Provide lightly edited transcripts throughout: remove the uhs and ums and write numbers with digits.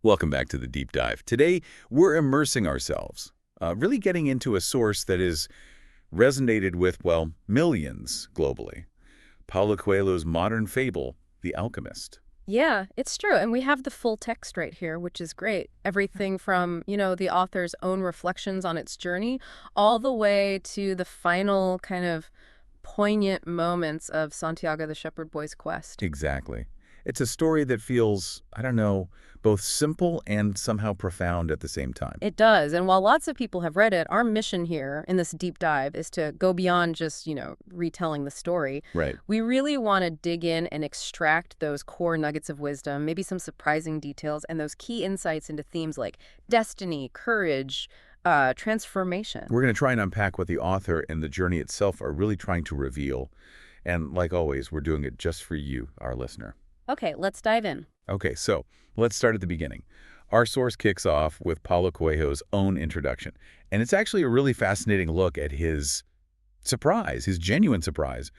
Welcome back to the deep dive. Today, we're immersing ourselves, really getting into a source that has resonated with, well, millions globally. Paulo Coelho's modern fable, The Alchemist. Yeah, it's true. And we have the full text right here, which is great. Everything from, the author's own reflections on its journey, all the way to the final kind of poignant moments of Santiago the shepherd boy's quest. Exactly. It's a story that feels, I don't know, both simple and somehow profound at the same time. It does. And while lots of people have read it, our mission here in this deep dive is to go beyond just, retelling the story. Right. We really want to dig in and extract those core nuggets of wisdom, maybe some surprising details, and those key insights into themes like destiny, courage, transformation. We're going to try and unpack what the author and the journey itself are really trying to reveal. And like always, we're doing it just for you, our listener. Okay, let's dive in. Okay, so let's start at the beginning. Our source kicks off with Paulo Coelho's own introduction, and it's actually a really fascinating look at his surprise, his genuine surprise,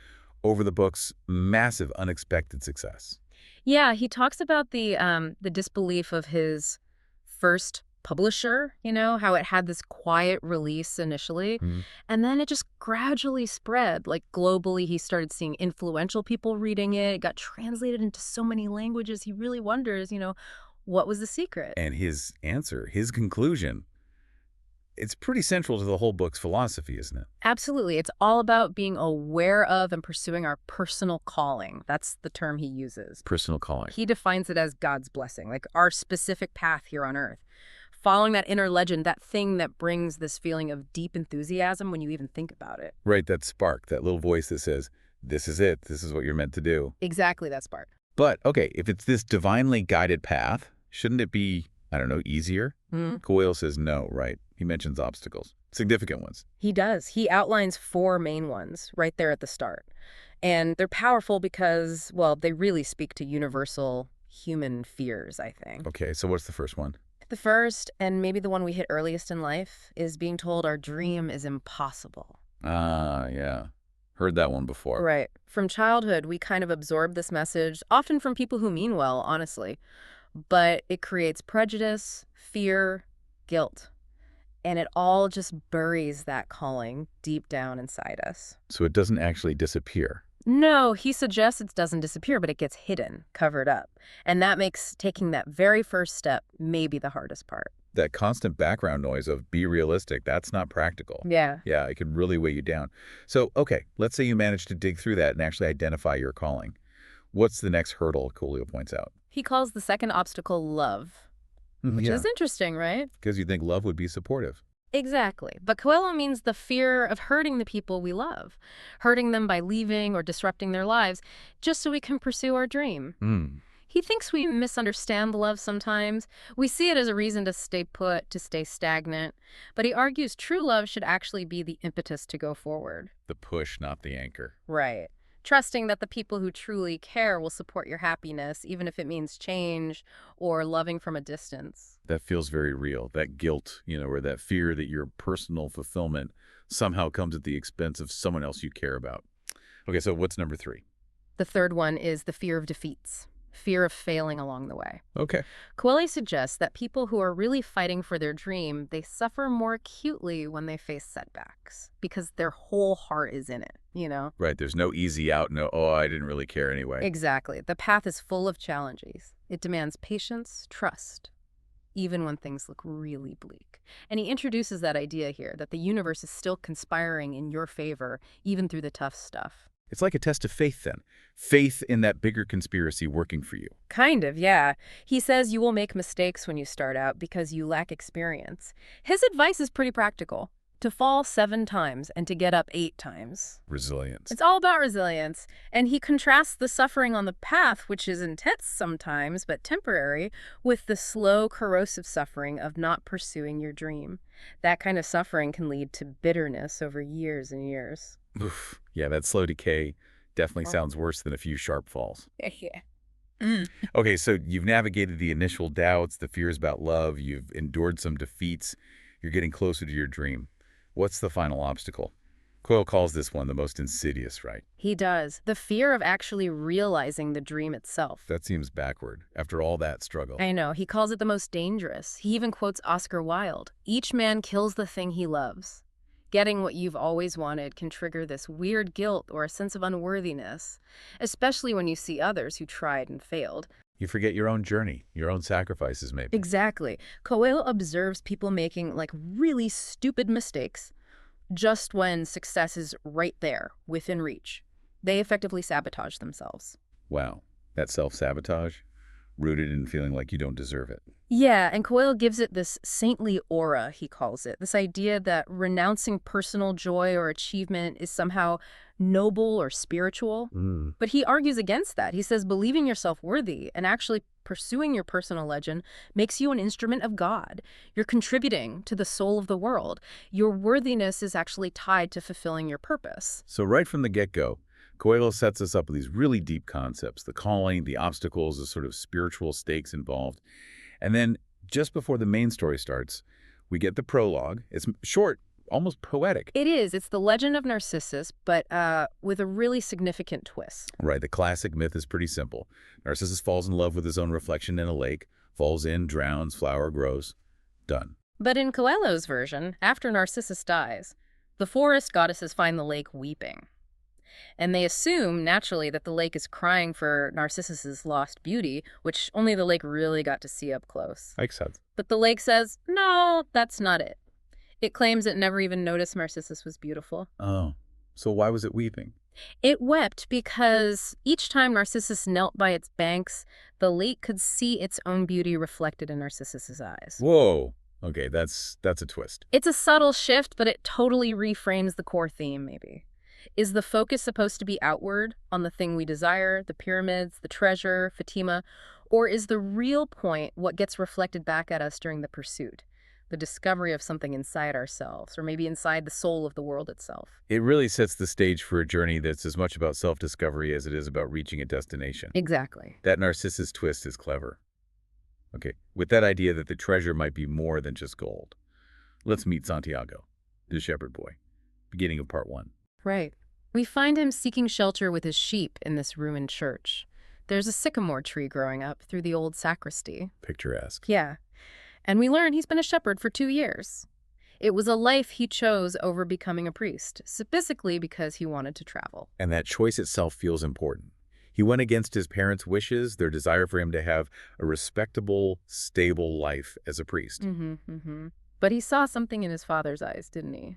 over the book's massive unexpected success. Yeah, he talks about the disbelief of his first publisher, how it had this quiet release initially, Mhm. and then it just gradually spread. Like globally, he started seeing influential people reading it. It got translated into so many languages. He really wonders, what was the secret? And his answer, his conclusion, it's pretty central to the whole book's philosophy, isn't it? Absolutely. It's all about being aware of and pursuing our personal calling. That's the term he uses. Personal calling. He defines it as God's blessing, like our specific path here on earth. Following that inner legend, that thing that brings this feeling of deep enthusiasm when you even think about it. Right, that spark, that little voice that says, this is it, this is what you're meant to do. Exactly that spark. But, okay, if it's this divinely guided path, shouldn't it be, I don't know, easier? Coelho says no, right? He mentions obstacles, significant ones. He does. He outlines 4 main ones right there at the start. And they're powerful because, well, they really speak to universal human fears, I think. Okay, so what's the first one? The first, and maybe the one we hit earliest in life, is being told our dream is impossible. Ah, yeah. Heard that one before. Right. From childhood, we kind of absorb this message, often from people who mean well, honestly. But it creates prejudice, fear, guilt. And it all just buries that calling deep down inside us. So it doesn't actually disappear. No, he suggests it doesn't disappear, but it gets hidden, covered up. And that makes taking that very first step maybe the hardest part. That constant background noise of be realistic, that's not practical. Yeah. Yeah, it can really weigh you down. So, okay, let's say you manage to dig through that and actually identify your calling. What's the next hurdle, Coelho points out? He calls the second obstacle love, which is interesting, right? Because you think love would be supportive. Exactly. But Coelho means the fear of hurting the people we love, hurting them by leaving or disrupting their lives, just so we can pursue our dream. He thinks we misunderstand love sometimes. We see it as a reason to stay put, to stay stagnant. But he argues true love should actually be the impetus to go forward. The push, not the anchor. Right. Trusting that the people who truly care will support your happiness, even if it means change or loving from a distance. That feels very real. That guilt, or that fear that your personal fulfillment somehow comes at the expense of someone else you care about. Okay, so what's number 3? The third one is the fear of defeats, fear of failing along the way. Okay. Coelho suggests that people who are really fighting for their dream, they suffer more acutely when they face setbacks because their whole heart is in it, Right, there's no easy out, no, oh, I didn't really care anyway. Exactly. The path is full of challenges. It demands patience, trust, even when things look really bleak. And he introduces that idea here, that the universe is still conspiring in your favor, even through the tough stuff. It's like a test of faith then. Faith in that bigger conspiracy working for you. Kind of, yeah. He says you will make mistakes when you start out because you lack experience. His advice is pretty practical. To fall 7 times and to get up 8 times. Resilience. It's all about resilience. And he contrasts the suffering on the path, which is intense sometimes, but temporary, with the slow, corrosive suffering of not pursuing your dream. That kind of suffering can lead to bitterness over years and years. Oof. Yeah, that slow decay definitely sounds worse than a few sharp falls. Yeah. Okay, so you've navigated the initial doubts, the fears about love, you've endured some defeats, you're getting closer to your dream. What's the final obstacle? Coyle calls this one the most insidious, right? He does. The fear of actually realizing the dream itself. That seems backward, after all that struggle. I know. He calls it the most dangerous. He even quotes Oscar Wilde. Each man kills the thing he loves. Getting what you've always wanted can trigger this weird guilt or a sense of unworthiness, especially when you see others who tried and failed. You forget your own journey, your own sacrifices, maybe. Exactly. Coelho observes people making, like, really stupid mistakes just when success is right there, within reach. They effectively sabotage themselves. Wow, that self-sabotage, rooted in feeling like you don't deserve it. Yeah, and Coelho gives it this saintly aura, he calls it. This idea that renouncing personal joy or achievement is somehow noble or spiritual. But he argues against that. He says believing yourself worthy and actually pursuing your personal legend makes you an instrument of God. You're contributing to the soul of the world. Your worthiness is actually tied to fulfilling your purpose. So right from the get-go, Coelho sets us up with these really deep concepts, the calling, the obstacles, the sort of spiritual stakes involved. And then just before the main story starts, we get the prologue. It's short, almost poetic. It is. It's the legend of Narcissus, but with a really significant twist. Right, the classic myth is pretty simple. Narcissus falls in love with his own reflection in a lake, falls in, drowns, flower grows. Done. But in Coelho's version, after Narcissus dies, the forest goddesses find the lake weeping. And they assume, naturally, that the lake is crying for Narcissus's lost beauty, which only the lake really got to see up close. Makes sense. But the lake says, no, that's not it. It claims it never even noticed Narcissus was beautiful. Oh, so why was it weeping? It wept because each time Narcissus knelt by its banks, the lake could see its own beauty reflected in Narcissus's eyes. Whoa. Okay, that's a twist. It's a subtle shift, but it totally reframes the core theme, maybe. Is the focus supposed to be outward, on the thing we desire, the pyramids, the treasure, Fatima, or is the real point what gets reflected back at us during the pursuit? The discovery of something inside ourselves, or maybe inside the soul of the world itself. It really sets the stage for a journey that's as much about self-discovery as it is about reaching a destination. Exactly. That Narcissus twist is clever. Okay, with that idea that the treasure might be more than just gold, let's meet Santiago, the shepherd boy, beginning of part 1. Right. We find him seeking shelter with his sheep in this ruined church. There's a sycamore tree growing up through the old sacristy. Picturesque. Yeah. And we learn he's been a shepherd for 2 years. It was a life he chose over becoming a priest, specifically because he wanted to travel. And that choice itself feels important. He went against his parents' wishes, their desire for him to have a respectable, stable life as a priest. But he saw something in his father's eyes, didn't he?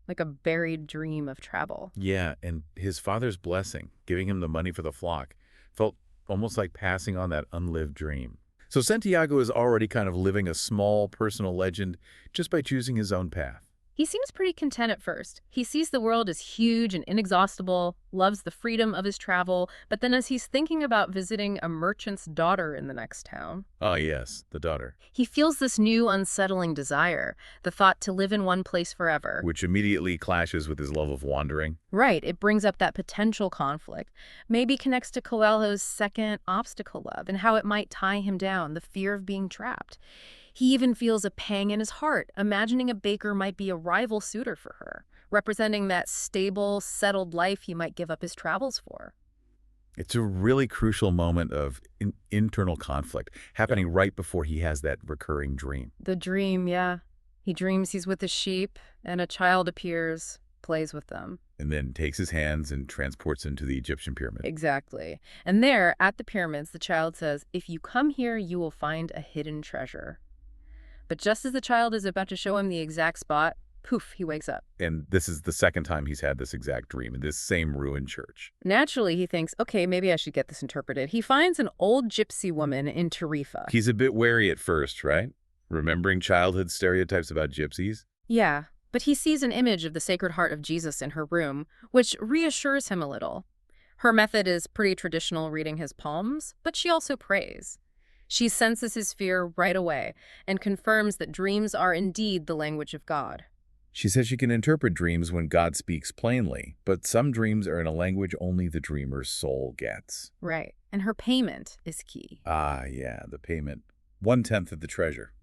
Like a buried dream of travel. Yeah, and his father's blessing, giving him the money for the flock, felt almost like passing on that unlived dream. So Santiago is already kind of living a small personal legend just by choosing his own path. He seems pretty content at first. He sees the world as huge and inexhaustible, loves the freedom of his travel, but then as he's thinking about visiting a merchant's daughter in the next town... Ah, yes, the daughter. He feels this new unsettling desire, the thought to live in one place forever. Which immediately clashes with his love of wandering. Right, it brings up that potential conflict. Maybe connects to Coelho's second obstacle love and how it might tie him down, the fear of being trapped. He even feels a pang in his heart, imagining a baker might be a rival suitor for her, representing that stable, settled life he might give up his travels for. It's a really crucial moment of internal conflict happening right before he has that recurring dream. The dream, yeah. He dreams he's with the sheep, and a child appears, plays with them. And then takes his hands and transports him to the Egyptian pyramid. Exactly. And there, at the pyramids, the child says, "If you come here, you will find a hidden treasure." But just as the child is about to show him the exact spot, poof, he wakes up. And this is the second time he's had this exact dream in this same ruined church. Naturally, he thinks, okay, maybe I should get this interpreted. He finds an old gypsy woman in Tarifa. He's a bit wary at first, right? Remembering childhood stereotypes about gypsies? Yeah, but he sees an image of the Sacred Heart of Jesus in her room, which reassures him a little. Her method is pretty traditional, reading his palms, but she also prays. She senses his fear right away and confirms that dreams are indeed the language of God. She says she can interpret dreams when God speaks plainly, but some dreams are in a language only the dreamer's soul gets. Right, and her payment is key. Ah, yeah, the payment. 1/10 of the treasure,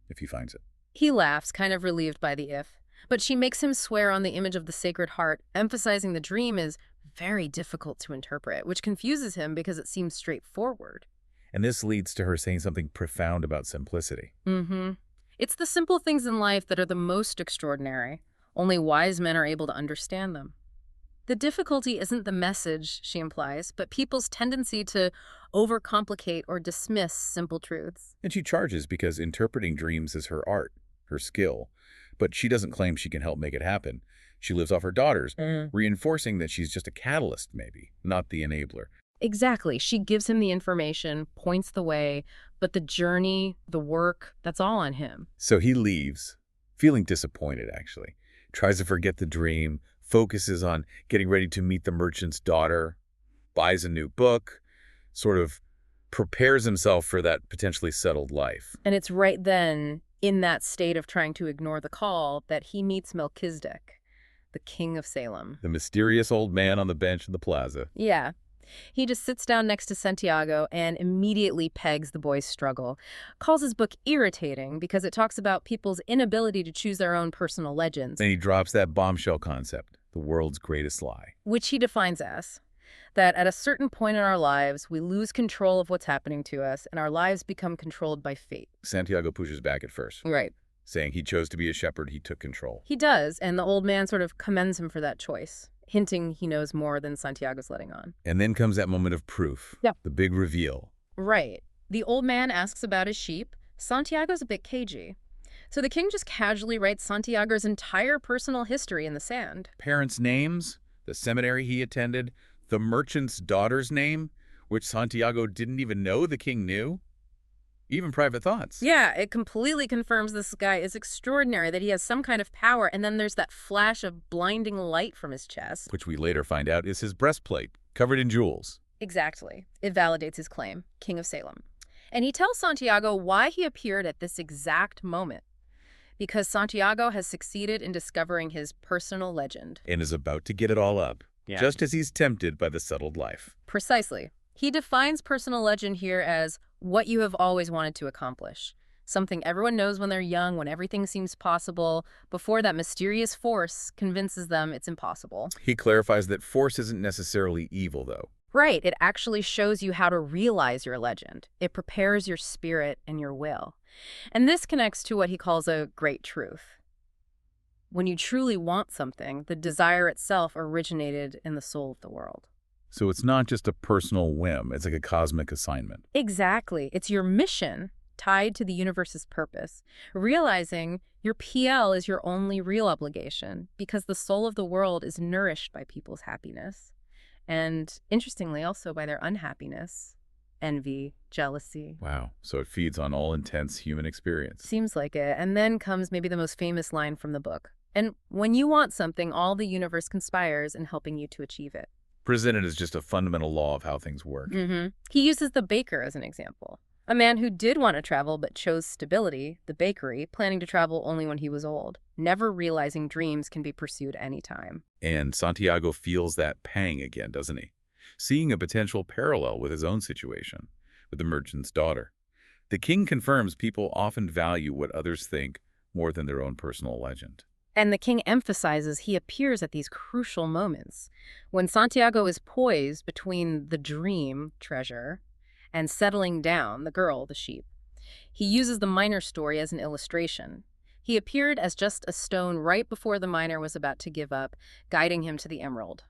if he finds it. He laughs, kind of relieved by the if. But she makes him swear on the image of the Sacred Heart, emphasizing the dream is very difficult to interpret, which confuses him because it seems straightforward. And this leads to her saying something profound about simplicity. It's the simple things in life that are the most extraordinary. Only wise men are able to understand them. The difficulty isn't the message, she implies, but people's tendency to overcomplicate or dismiss simple truths. And she charges because interpreting dreams is her art, her skill. But she doesn't claim she can help make it happen. She lives off her daughters, reinforcing that she's just a catalyst, maybe, not the enabler. Exactly. She gives him the information, points the way, but the journey, the work, that's all on him. So he leaves, feeling disappointed, actually. Tries to forget the dream, focuses on getting ready to meet the merchant's daughter, buys a new book, sort of prepares himself for that potentially settled life. And it's right then, in that state of trying to ignore the call, that he meets Melchizedek, the king of Salem. The mysterious old man on the bench in the plaza. Yeah. He just sits down next to Santiago and immediately pegs the boy's struggle. Calls his book irritating because it talks about people's inability to choose their own personal legends. And he drops that bombshell concept, the world's greatest lie. Which he defines as that at a certain point in our lives, we lose control of what's happening to us and our lives become controlled by fate. Santiago pushes back at first. Right. Saying he chose to be a shepherd, he took control. He does, and the old man sort of commends him for that choice, hinting he knows more than Santiago's letting on. And then comes that moment of proof. Yeah. The big reveal. Right. The old man asks about his sheep. Santiago's a bit cagey. So the king just casually writes Santiago's entire personal history in the sand. Parents' names, the seminary he attended, the merchant's daughter's name, which Santiago didn't even know the king knew. Even private thoughts. Yeah, it completely confirms this guy is extraordinary, that he has some kind of power, and then there's that flash of blinding light from his chest. Which we later find out is his breastplate, covered in jewels. Exactly. It validates his claim, King of Salem. And he tells Santiago why he appeared at this exact moment. Because Santiago has succeeded in discovering his personal legend. And is about to get it all up, just as he's tempted by the settled life. Precisely. He defines personal legend here as what you have always wanted to accomplish. Something everyone knows when they're young, when everything seems possible, before that mysterious force convinces them it's impossible. He clarifies that force isn't necessarily evil, though. Right. It actually shows you how to realize your legend. It prepares your spirit and your will. And this connects to what he calls a great truth. When you truly want something, the desire itself originated in the soul of the world. So it's not just a personal whim, it's like a cosmic assignment. Exactly. It's your mission tied to the universe's purpose. Realizing your PL is your only real obligation because the soul of the world is nourished by people's happiness. And interestingly, also by their unhappiness, envy, jealousy. Wow. So it feeds on all intense human experience. Seems like it. And then comes maybe the most famous line from the book. And when you want something, all the universe conspires in helping you to achieve it. Presented as just a fundamental law of how things work. He uses the baker as an example. A man who did want to travel but chose stability, the bakery, planning to travel only when he was old, never realizing dreams can be pursued anytime. And Santiago feels that pang again, doesn't he? Seeing a potential parallel with his own situation, with the merchant's daughter. The king confirms people often value what others think more than their own personal legend. And the king emphasizes he appears at these crucial moments, when Santiago is poised between the dream, treasure, and settling down, the girl, the sheep. He uses the miner story as an illustration. He appeared as just a stone right before the miner was about to give up, guiding him to the emerald.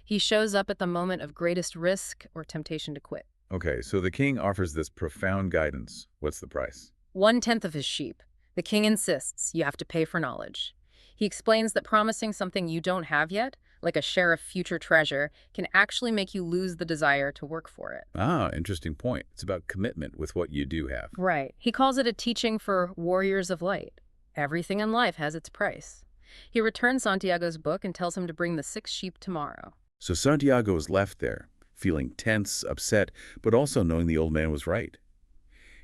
He shows up at the moment of greatest risk or temptation to quit. Okay, so the king offers this profound guidance. What's the price? 1/10 of his sheep. The king insists you have to pay for knowledge. He explains that promising something you don't have yet, like a share of future treasure, can actually make you lose the desire to work for it. Ah, interesting point. It's about commitment with what you do have. Right. He calls it a teaching for warriors of light. Everything in life has its price. He returns Santiago's book and tells him to bring the 6 sheep tomorrow. So Santiago is left there, feeling tense, upset, but also knowing the old man was right.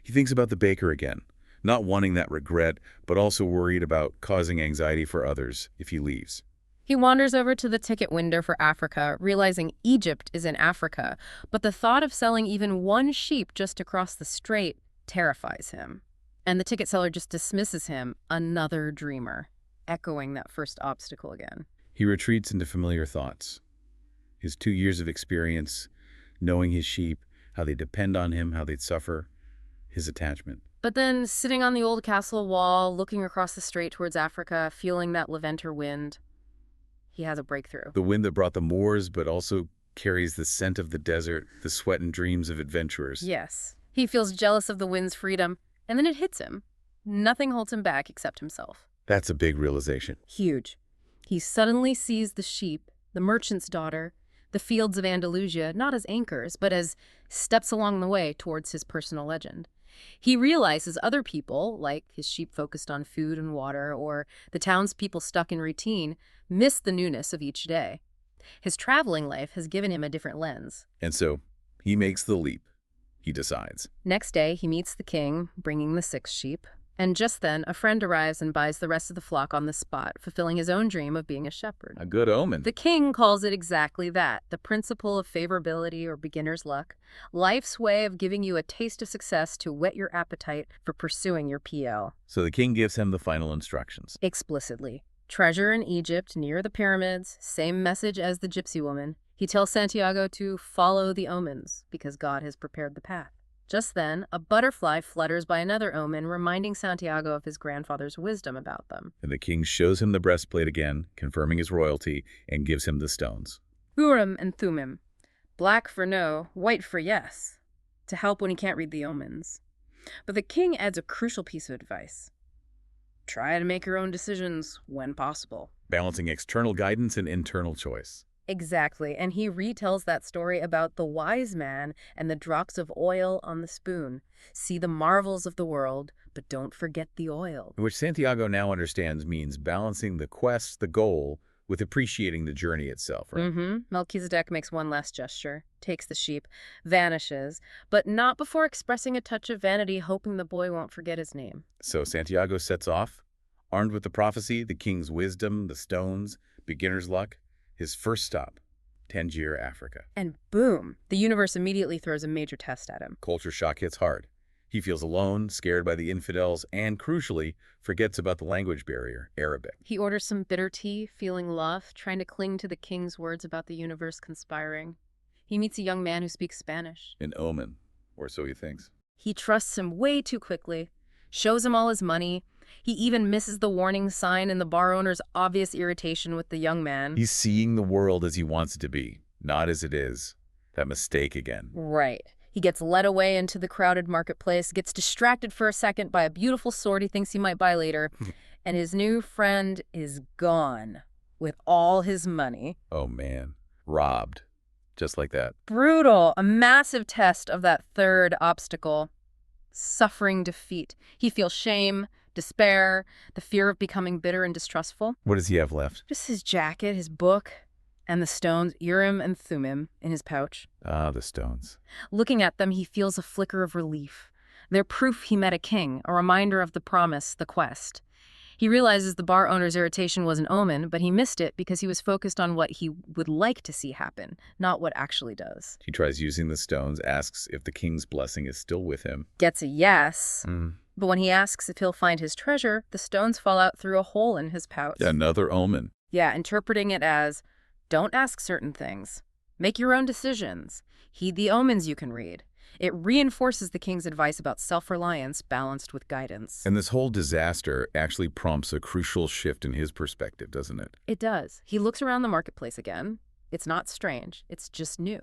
He thinks about the baker again, not wanting that regret, but also worried about causing anxiety for others if he leaves. He wanders over to the ticket window for Africa, realizing Egypt is in Africa, but the thought of selling even 1 sheep just across the strait terrifies him. And the ticket seller just dismisses him, another dreamer. echoing that first obstacle again. He retreats into familiar thoughts. His 2 years of experience, knowing his sheep, how they depend on him, how they'd suffer, his attachment. But then, sitting on the old castle wall, looking across the strait towards Africa, feeling that Leventer wind, he has a breakthrough. The wind that brought the Moors, but also carries the scent of the desert, the sweat and dreams of adventurers. Yes. He feels jealous of the wind's freedom, and then it hits him. Nothing holds him back except himself. That's a big realization. Huge. He suddenly sees the sheep, the merchant's daughter, the fields of Andalusia, not as anchors, but as steps along the way towards his personal legend. He realizes other people, like his sheep focused on food and water, or the townspeople stuck in routine, miss the newness of each day. His traveling life has given him a different lens. And so, he makes the leap. He decides. Next day, he meets the king, bringing the 6 sheep. And just then, a friend arrives and buys the rest of the flock on the spot, fulfilling his own dream of being a shepherd. A good omen. The king calls it exactly that, the principle of favorability or beginner's luck, life's way of giving you a taste of success to whet your appetite for pursuing your PL. So the king gives him the final instructions. Explicitly. Treasure in Egypt, near the pyramids, same message as the gypsy woman. He tells Santiago to follow the omens, because God has prepared the path. Just then, a butterfly flutters by another omen, reminding Santiago of his grandfather's wisdom about them. And the king shows him the breastplate again, confirming his royalty, and gives him the stones. Urim and Thummim. Black for no, white for yes. To help when he can't read the omens. But the king adds a crucial piece of advice. Try to make your own decisions when possible. Balancing external guidance and internal choice. Exactly, and he retells that story about the wise man and the drops of oil on the spoon. See the marvels of the world, but don't forget the oil. Which Santiago now understands means balancing the quest, the goal, with appreciating the journey itself, right? Melchizedek makes one last gesture, takes the sheep, vanishes, but not before expressing a touch of vanity, hoping the boy won't forget his name. So Santiago sets off, armed with the prophecy, the king's wisdom, the stones, beginner's luck. His first stop, Tangier, Africa. And boom, the universe immediately throws a major test at him. Culture shock hits hard. He feels alone, scared by the infidels, and crucially, forgets about the language barrier, Arabic. He orders some bitter tea, feeling lost, trying to cling to the king's words about the universe conspiring. He meets a young man who speaks Spanish. An omen, or so he thinks. He trusts him way too quickly, shows him all his money. He even misses the warning sign in the bar owner's obvious irritation with the young man. He's seeing the world as he wants it to be, not as it is. That mistake again. Right. He gets led away into the crowded marketplace, gets distracted for a second by a beautiful sword he thinks he might buy later, and his new friend is gone with all his money. Oh man, robbed. Just like that. Brutal. A massive test of that third obstacle. Suffering defeat. He feels shame, despair, the fear of becoming bitter and distrustful. What does he have left? Just his jacket, his book, and the stones, Urim and Thummim, in his pouch. Ah, the stones. Looking at them, he feels a flicker of relief. They're proof he met a king, a reminder of the promise, the quest. He realizes the bar owner's irritation was an omen, but he missed it because he was focused on what he would like to see happen, not what actually does. He tries using the stones, asks if the king's blessing is still with him. Gets a yes. But when he asks if he'll find his treasure, the stones fall out through a hole in his pouch. Another omen. Yeah, interpreting it as, don't ask certain things. Make your own decisions. Heed the omens you can read. It reinforces the king's advice about self-reliance balanced with guidance. And this whole disaster actually prompts a crucial shift in his perspective, doesn't it? It does. He looks around the marketplace again. It's not strange. It's just new.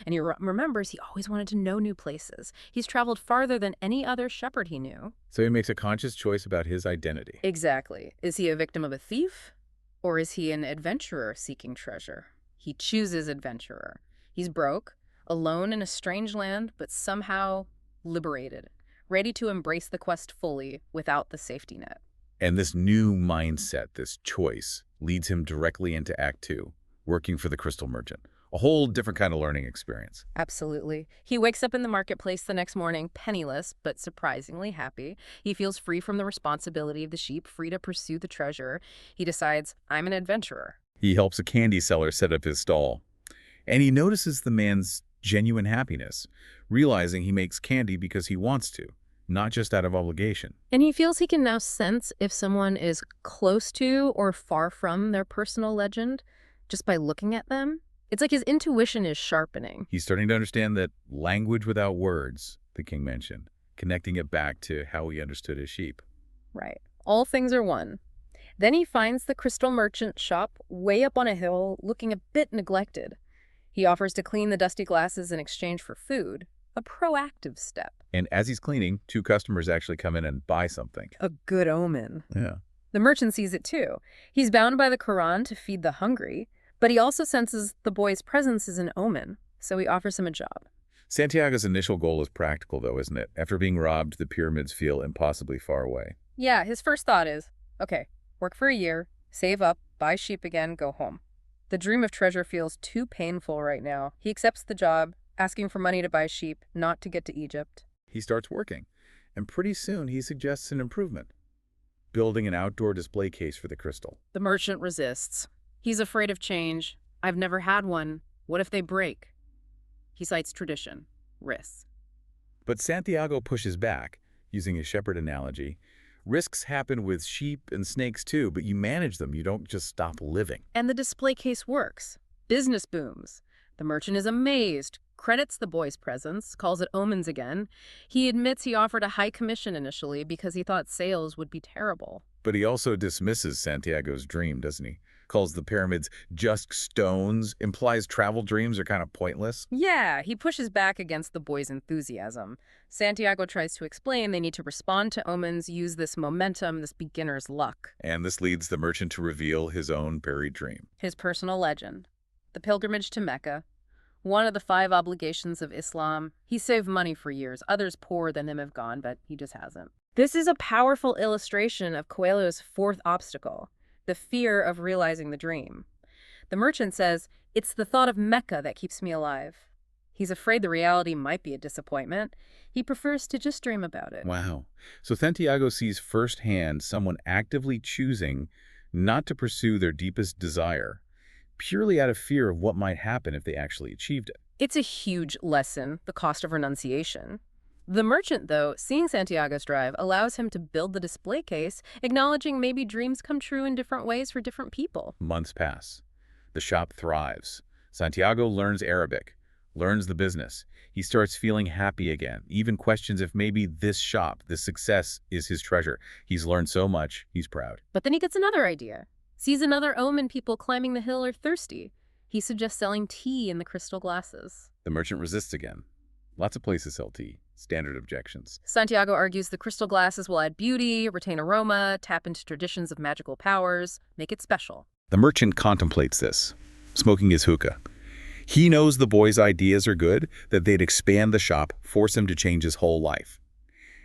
And he remembers he always wanted to know new places. He's traveled farther than any other shepherd he knew. So he makes a conscious choice about his identity. Exactly. Is he a victim of a thief? Or is he an adventurer seeking treasure? He chooses adventurer. He's broke, alone in a strange land, but somehow liberated, ready to embrace the quest fully without the safety net. And this new mindset, this choice, leads him directly into Act 2, working for the crystal merchant. A whole different kind of learning experience. Absolutely. He wakes up in the marketplace the next morning, penniless, but surprisingly happy. He feels free from the responsibility of the sheep, free to pursue the treasure. He decides, I'm an adventurer. He helps a candy seller set up his stall. And he notices the man's genuine happiness, realizing he makes candy because he wants to, not just out of obligation. And he feels he can now sense if someone is close to or far from their personal legend just by looking at them. It's like his intuition is sharpening. He's starting to understand that language without words, the king mentioned, connecting it back to how he understood his sheep. Right. All things are one. Then he finds the crystal merchant shop way up on a hill, looking a bit neglected. He offers to clean the dusty glasses in exchange for food, a proactive step. And as he's cleaning, 2 customers actually come in and buy something. A good omen. Yeah. The merchant sees it too. He's bound by the Quran to feed the hungry, but he also senses the boy's presence is an omen, so he offers him a job. Santiago's initial goal is practical, though, isn't it? After being robbed, the pyramids feel impossibly far away. Yeah, his first thought is, okay, work for a year, save up, buy sheep again, go home. The dream of treasure feels too painful right now. He accepts the job, asking for money to buy sheep, not to get to Egypt. He starts working, and pretty soon he suggests an improvement, building an outdoor display case for the crystal. The merchant resists. He's afraid of change. I've never had one. What if they break? He cites tradition, risks. But Santiago pushes back, using his shepherd analogy. Risks happen with sheep and snakes too, but you manage them. You don't just stop living. And the display case works. Business booms. The merchant is amazed, credits the boy's presence, calls it omens again. He admits he offered a high commission initially because he thought sales would be terrible. But he also dismisses Santiago's dream, doesn't he? Calls the pyramids just stones, implies travel dreams are kind of pointless. Yeah, he pushes back against the boy's enthusiasm. Santiago tries to explain they need to respond to omens, use this momentum, this beginner's luck. And this leads the merchant to reveal his own buried dream. His personal legend. The pilgrimage to Mecca. One of the 5 obligations of Islam. He saved money for years. Others poorer than him have gone, but he just hasn't. This is a powerful illustration of Coelho's 4th obstacle, the fear of realizing the dream. The merchant says, it's the thought of Mecca that keeps me alive. He's afraid the reality might be a disappointment. He prefers to just dream about it. Wow. So Santiago sees firsthand someone actively choosing not to pursue their deepest desire, purely out of fear of what might happen if they actually achieved it. It's a huge lesson, the cost of renunciation. The merchant, though, seeing Santiago's drive, allows him to build the display case, acknowledging maybe dreams come true in different ways for different people. Months pass. The shop thrives. Santiago learns Arabic, learns the business. He starts feeling happy again, even questions if maybe this shop, this success, is his treasure. He's learned so much, he's proud. But then he gets another idea. Sees another omen people climbing the hill are thirsty. He suggests selling tea in the crystal glasses. The merchant resists again. Lots of places sell tea. Standard objections. Santiago argues the crystal glasses will add beauty, retain aroma, tap into traditions of magical powers, make it special. The merchant contemplates this, smoking his hookah. He knows the boy's ideas are good, that they'd expand the shop, force him to change his whole life.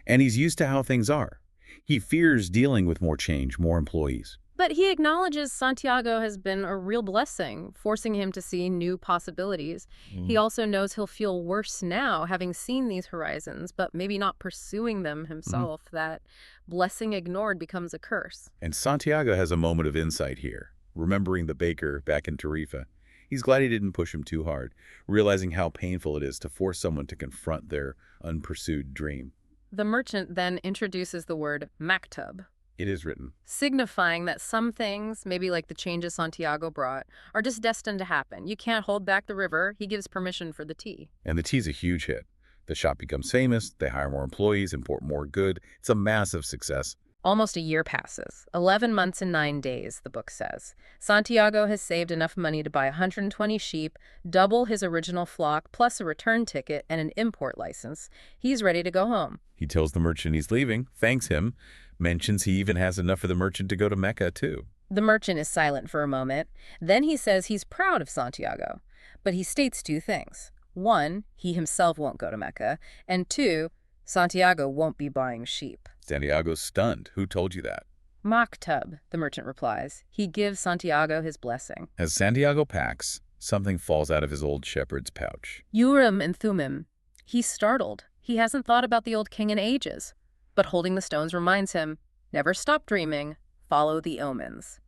And he's used to how things are. He fears dealing with more change, more employees. But he acknowledges Santiago has been a real blessing, forcing him to see new possibilities. He also knows he'll feel worse now, having seen these horizons, but maybe not pursuing them himself. That blessing ignored becomes a curse. And Santiago has a moment of insight here, remembering the baker back in Tarifa. He's glad he didn't push him too hard, realizing how painful it is to force someone to confront their unpursued dream. The merchant then introduces the word maktub. It is written, Signifying that some things, maybe like the changes Santiago brought, are just destined to happen. You can't hold back the river. He gives permission for the tea. and the tea's a huge hit. The shop becomes famous, they hire more employees, import more good. It's a massive success. Almost a year passes. 11 months and 9 days, the book says. Santiago has saved enough money to buy 120 sheep, double his original flock, plus a return ticket and an import license. He's ready to go home. He tells the merchant he's leaving, thanks him, mentions he even has enough for the merchant to go to Mecca too. The merchant is silent for a moment. Then he says he's proud of Santiago. But he states 2 things. 1, he himself won't go to Mecca. And 2, Santiago won't be buying sheep. Santiago's stunned. Who told you that? Maktub, the merchant replies. He gives Santiago his blessing. As Santiago packs, something falls out of his old shepherd's pouch. Urim and Thummim. He's startled. He hasn't thought about the old king in ages. But holding the stones reminds him, never stop dreaming, follow the omens.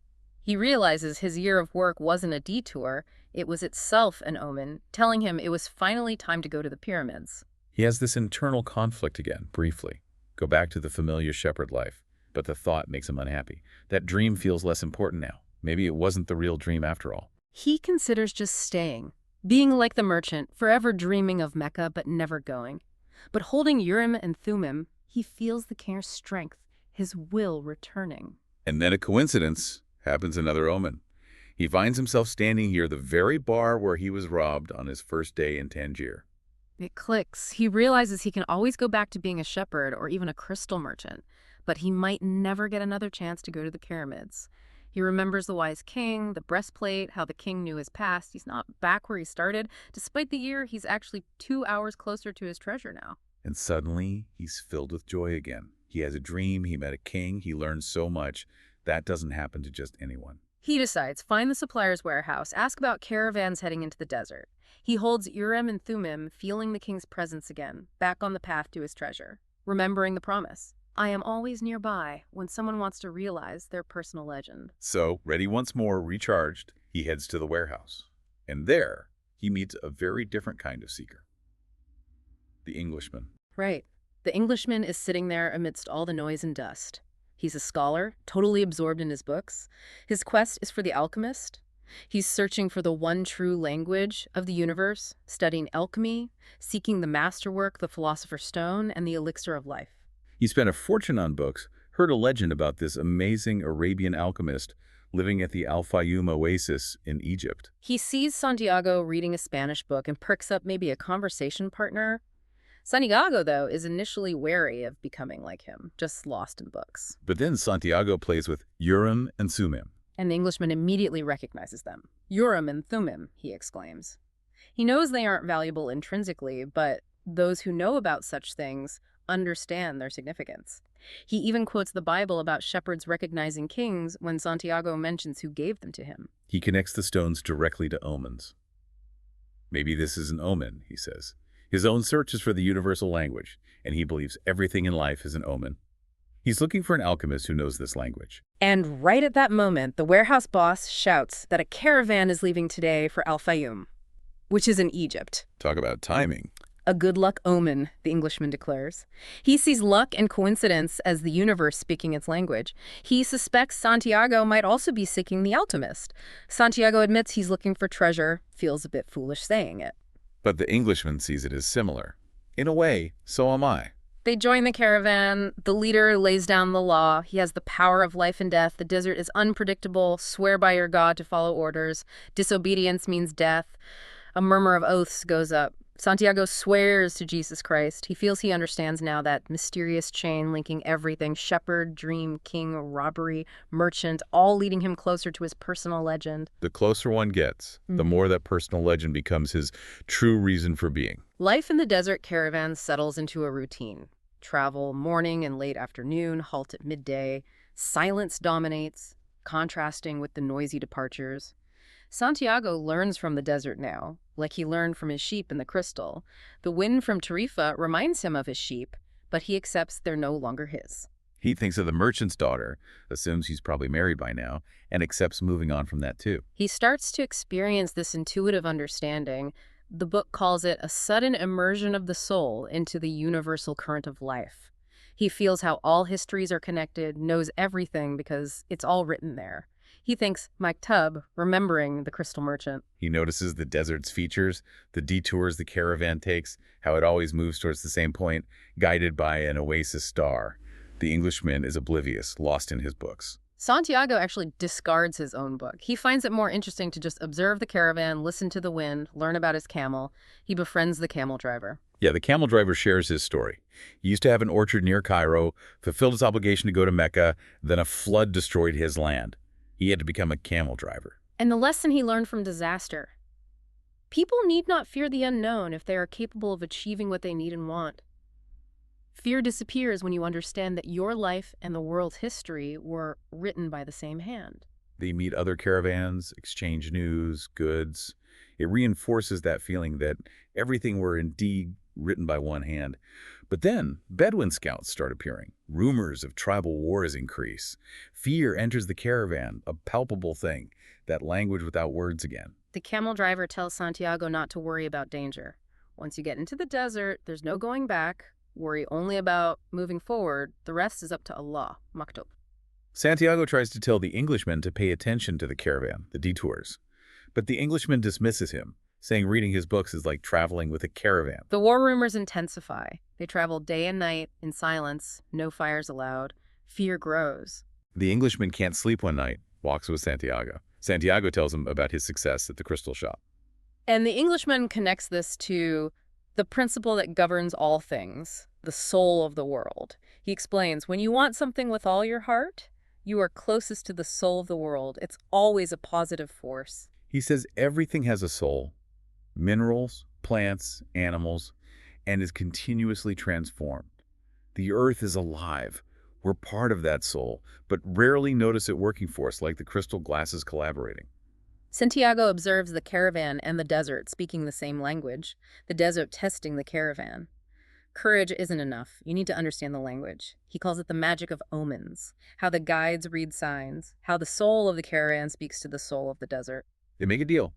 He realizes his year of work wasn't a detour, it was itself an omen, telling him it was finally time to go to the pyramids. He has this internal conflict again, briefly. go back to the familiar shepherd life. But the thought makes him unhappy. That dream feels less important now. Maybe it wasn't the real dream after all. He considers just staying, being like the merchant, forever dreaming of Mecca but never going. But holding Urim and Thummim, he feels the king's strength, his will returning. And then a coincidence happens, another omen. He finds himself standing here, the very bar where he was robbed on his first day in Tangier. It clicks. He realizes he can always go back to being a shepherd or even a crystal merchant, but he might never get another chance to go to the pyramids. He remembers the wise king, the breastplate, how the king knew his past. He's not back where he started. Despite the year, he's actually 2 hours closer to his treasure now. And suddenly, he's filled with joy again. He has a dream, he met a king, he learned so much. That doesn't happen to just anyone. He decides, find the supplier's warehouse, ask about caravans heading into the desert. He holds Urim and Thummim, feeling the king's presence again, back on the path to his treasure, remembering the promise. I am always nearby when someone wants to realize their personal legend. So, ready once more, recharged, he heads to the warehouse. And there, he meets a very different kind of seeker. The Englishman. Right. The Englishman is sitting there amidst all the noise and dust. He's a scholar, totally absorbed in his books. His quest is for the alchemist. He's searching for the one true language of the universe, studying alchemy, seeking the masterwork, the philosopher's stone, and the elixir of life. He spent a fortune on books, heard a legend about this amazing Arabian alchemist living at the Al-Fayoum oasis in Egypt. He sees Santiago reading a Spanish book and perks up maybe a conversation partner. Santiago, though, is initially wary of becoming like him, just lost in books. But then Santiago plays with Urim and Thummim. And the Englishman immediately recognizes them. Urim and Thummim, he exclaims. He knows they aren't valuable intrinsically, but those who know about such things understand their significance. He even quotes the Bible about shepherds recognizing kings when Santiago mentions who gave them to him. He connects the stones directly to omens. Maybe this is an omen, he says. His own search is for the universal language, and he believes everything in life is an omen. He's looking for an alchemist who knows this language. And right at that moment, the warehouse boss shouts that a caravan is leaving today for Al-Fayoum, which is in Egypt. Talk about timing. A good luck omen, the Englishman declares. He sees luck and coincidence as the universe speaking its language. He suspects Santiago might also be seeking the alchemist. Santiago admits he's looking for treasure, feels a bit foolish saying it. But the Englishman sees it as similar. In a way, so am I. They join the caravan. The leader lays down the law. He has the power of life and death. The desert is unpredictable. Swear by your God to follow orders. Disobedience means death. A murmur of oaths goes up. Santiago swears to Jesus Christ. He feels he understands now that mysterious chain linking everything, shepherd, dream, king, robbery, merchant, all leading him closer to his personal legend. The closer one gets, the more that personal legend becomes his true reason for being. Life in the desert caravan settles into a routine. Travel morning and late afternoon, halt at midday. Silence dominates, contrasting with the noisy departures. Santiago learns from the desert now, like he learned from his sheep in the crystal. The wind from Tarifa reminds him of his sheep, but he accepts they're no longer his. He thinks of the merchant's daughter, assumes he's probably married by now, and accepts moving on from that too. He starts to experience this intuitive understanding. The book calls it a sudden immersion of the soul into the universal current of life. He feels how all histories are connected, knows everything because it's all written there. He thinks Mike Tubb, remembering the crystal merchant. He notices the desert's features, the detours the caravan takes, how it always moves towards the same point, guided by an oasis star. The Englishman is oblivious, lost in his books. Santiago actually discards his own book. He finds it more interesting to just observe the caravan, listen to the wind, learn about his camel. He befriends the camel driver. Yeah, the camel driver shares his story. He used to have an orchard near Cairo, fulfilled his obligation to go to Mecca, then a flood destroyed his land. He had to become a camel driver. And the lesson he learned from disaster. People need not fear the unknown if they are capable of achieving what they need and want. Fear disappears when you understand that your life and the world's history were written by the same hand. They meet other caravans, exchange news, goods. It reinforces that feeling that everything were indeed written by one hand. But then, Bedouin scouts start appearing. Rumors of tribal wars increase. Fear enters the caravan, a palpable thing, that language without words again. The camel driver tells Santiago not to worry about danger. Once you get into the desert, there's no going back. Worry only about moving forward. The rest is up to Allah. Maktub. Santiago tries to tell the Englishman to pay attention to the caravan, the detours. But the Englishman dismisses him, saying reading his books is like traveling with a caravan. The war rumors intensify. They travel day and night in silence, no fires allowed. Fear grows. The Englishman can't sleep one night, walks with Santiago. Santiago tells him about his success at the crystal shop. And the Englishman connects this to the principle that governs all things, the soul of the world. He explains, when you want something with all your heart, you are closest to the soul of the world. It's always a positive force. He says everything has a soul, minerals, plants, animals, and is continuously transformed. The earth is alive. We're part of that soul, but rarely notice it working for us like the crystal glasses collaborating. Santiago observes the caravan and the desert speaking the same language, the desert testing the caravan. Courage isn't enough. You need to understand the language. He calls it the magic of omens, how the guides read signs, how the soul of the caravan speaks to the soul of the desert. They make a deal.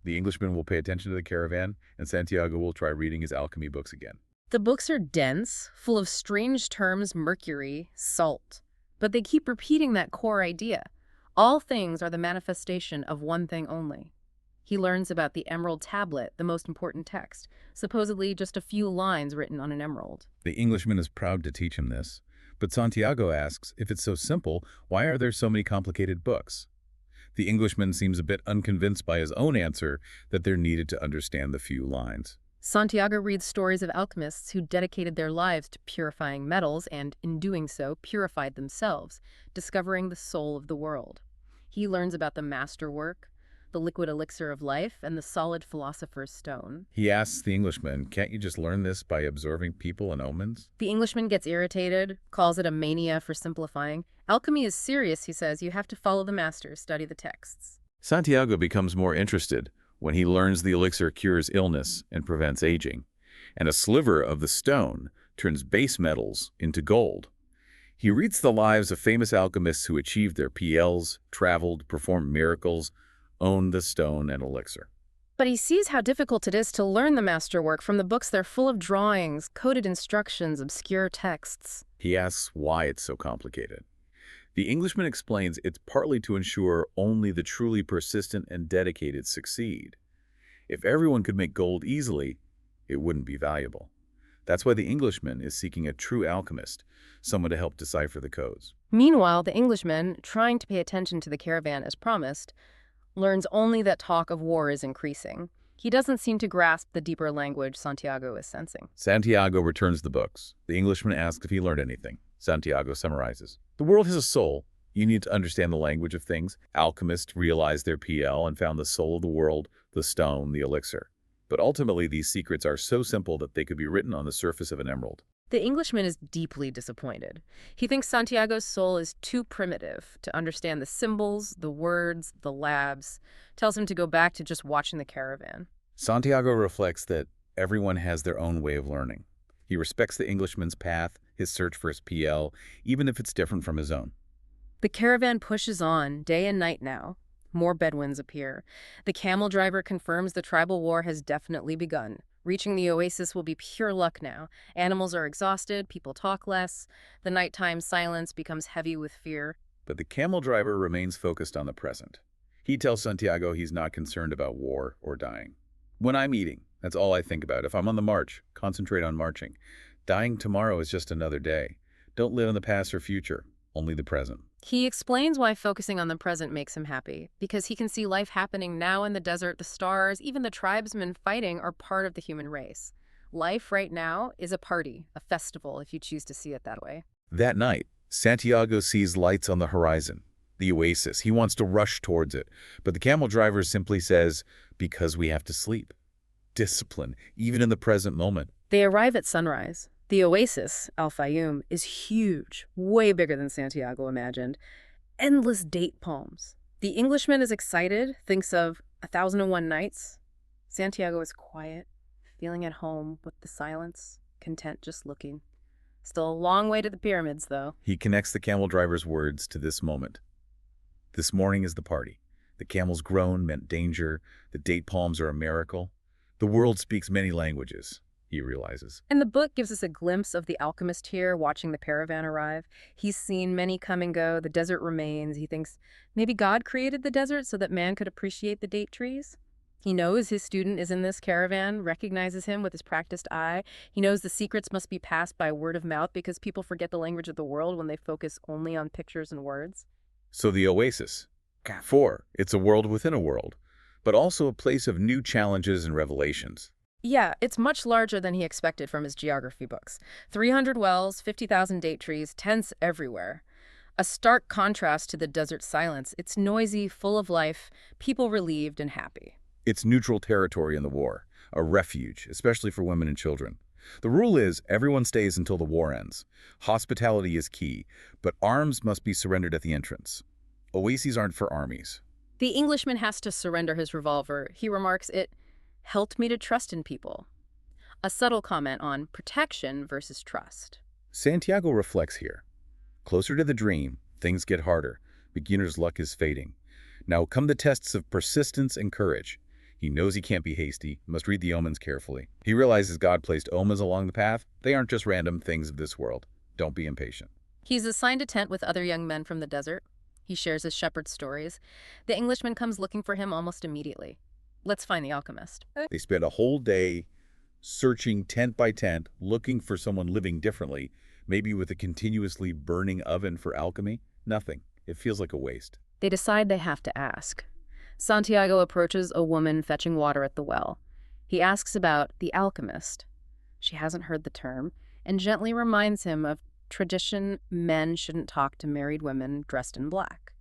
The Englishman will pay attention to the caravan, and Santiago will try reading his alchemy books again. The books are dense, full of strange terms, mercury, salt. But they keep repeating that core idea. All things are the manifestation of one thing only. He learns about the emerald tablet, the most important text, supposedly just a few lines written on an emerald. The Englishman is proud to teach him this, but Santiago asks, if it's so simple, why are there so many complicated books? The Englishman seems a bit unconvinced by his own answer that they're needed to understand the few lines. Santiago reads stories of alchemists who dedicated their lives to purifying metals and, in doing so, purified themselves, discovering the soul of the world. He learns about the masterwork, the liquid elixir of life, and the solid philosopher's stone. He asks the Englishman, can't you just learn this by observing people and omens? The Englishman gets irritated, calls it a mania for simplifying. Alchemy is serious, he says. You have to follow the masters, study the texts. Santiago becomes more interested when he learns the elixir cures illness and prevents aging, and a sliver of the stone turns base metals into gold. He reads the lives of famous alchemists who achieved their PLs, traveled, performed miracles, owned the stone and elixir. But he sees how difficult it is to learn the masterwork from the books. They're full of drawings, coded instructions, obscure texts. He asks why it's so complicated. The Englishman explains it's partly to ensure only the truly persistent and dedicated succeed. If everyone could make gold easily, it wouldn't be valuable. That's why the Englishman is seeking a true alchemist, someone to help decipher the codes. Meanwhile, the Englishman, trying to pay attention to the caravan as promised, learns only that talk of war is increasing. He doesn't seem to grasp the deeper language Santiago is sensing. Santiago returns the books. The Englishman asks if he learned anything. Santiago summarizes. The world has a soul. You need to understand the language of things. Alchemists realized their PL and found the soul of the world, the stone, the elixir. But ultimately, these secrets are so simple that they could be written on the surface of an emerald. The Englishman is deeply disappointed. He thinks Santiago's soul is too primitive to understand the symbols, the words, the labs. Tells him to go back to just watching the caravan. Santiago reflects that everyone has their own way of learning. He respects the Englishman's path, his search for his PL, even if it's different from his own. The caravan pushes on, day and night now. More Bedouins appear. The camel driver confirms the tribal war has definitely begun. Reaching the oasis will be pure luck now. Animals are exhausted, people talk less. The nighttime silence becomes heavy with fear. But the camel driver remains focused on the present. He tells Santiago he's not concerned about war or dying. When I'm eating, that's all I think about. If I'm on the march, concentrate on marching. Dying tomorrow is just another day. Don't live in the past or future, only the present. He explains why focusing on the present makes him happy, because he can see life happening now in the desert. The stars, even the tribesmen fighting, are part of the human race. Life right now is a party, a festival, if you choose to see it that way. That night, Santiago sees lights on the horizon, the oasis. He wants to rush towards it, but the camel driver simply says, because we have to sleep. Discipline, even in the present moment. They arrive at sunrise. The oasis, Al-Fayoum, is huge, way bigger than Santiago imagined. Endless date palms. The Englishman is excited, thinks of 1001 Nights. Santiago is quiet, feeling at home with the silence, content just looking. Still a long way to the pyramids, though. He connects the camel driver's words to this moment. This morning is the party. The camel's groan meant danger. The date palms are a miracle. The world speaks many languages. he realizes. And the book gives us a glimpse of the alchemist here, watching the caravan arrive. He's seen many come and go. The desert remains. He thinks maybe God created the desert so that man could appreciate the date trees. He knows his student is in this caravan, recognizes him with his practiced eye. He knows the secrets must be passed by word of mouth because people forget the language of the world when they focus only on pictures and words. So the oasis. 4. It's a world within a world, but also a place of new challenges and revelations. Yeah, it's much larger than he expected from his geography books. 300 wells, 50,000 date trees, tents everywhere. A stark contrast to the desert silence. It's noisy, full of life, people relieved and happy. It's neutral territory in the war, a refuge, especially for women and children. The rule is everyone stays until the war ends. Hospitality is key, but arms must be surrendered at the entrance. Oases aren't for armies. The Englishman has to surrender his revolver. He remarks, "It helped me to trust in people." A subtle comment on protection versus trust. Santiago reflects here. Closer to the dream, things get harder. Beginner's luck is fading. Now come the tests of persistence and courage. He knows he can't be hasty, must read the omens carefully. He realizes God placed omens along the path. They aren't just random things of this world. Don't be impatient. He's assigned a tent with other young men from the desert. He shares his shepherd stories. The Englishman comes looking for him almost immediately. Let's find the alchemist. They spend a whole day searching tent by tent, looking for someone living differently, maybe with a continuously burning oven for alchemy. Nothing. It feels like a waste. They decide they have to ask. Santiago approaches a woman fetching water at the well. He asks about the alchemist. She hasn't heard the term, and gently reminds him of tradition men shouldn't talk to married women dressed in black.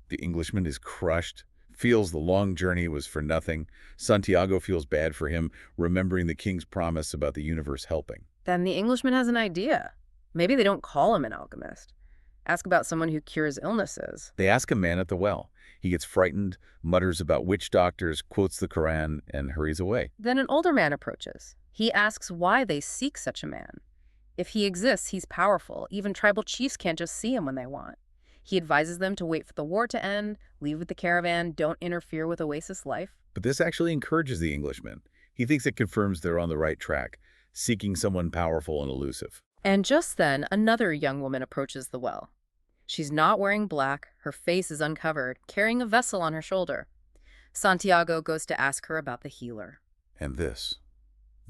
The Englishman is crushed, feels the long journey was for nothing. Santiago feels bad for him, remembering the king's promise about the universe helping. Then the Englishman has an idea. Maybe they don't call him an alchemist. Ask about someone who cures illnesses. They ask a man at the well. He gets frightened, mutters about witch doctors, quotes the Quran, and hurries away. Then an older man approaches. He asks why they seek such a man. If he exists, he's powerful. Even tribal chiefs can't just see him when they want. He advises them to wait for the war to end, leave with the caravan, don't interfere with oasis life. But this actually encourages the Englishman. He thinks it confirms they're on the right track, seeking someone powerful and elusive. And just then, another young woman approaches the well. She's not wearing black, her face is uncovered, carrying a vessel on her shoulder. Santiago goes to ask her about the healer. And this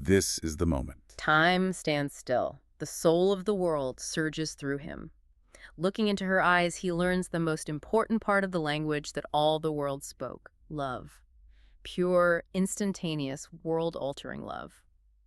is the moment. Time stands still. The soul of the world surges through him. Looking into her eyes, he learns the most important part of the language that all the world spoke: love. Pure, instantaneous, world-altering love.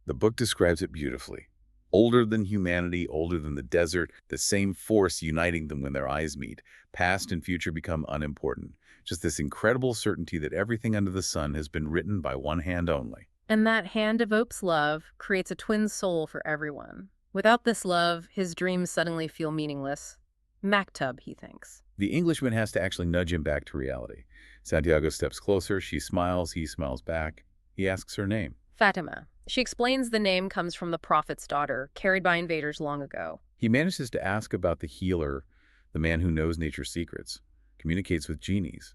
The book describes it beautifully. Older than humanity, older than the desert, the same force uniting them when their eyes meet. Past and future become unimportant. Just this incredible certainty that everything under the sun has been written by one hand only. And that hand evokes love, creates a twin soul for everyone. Without this love, his dreams suddenly feel meaningless. Maktub, he thinks. The Englishman has to actually nudge him back to reality. Santiago steps closer, she smiles, he smiles back. He asks her name. Fatima. She explains the name comes from the prophet's daughter, carried by invaders long ago. He manages to ask about the healer, the man who knows nature's secrets, communicates with genies.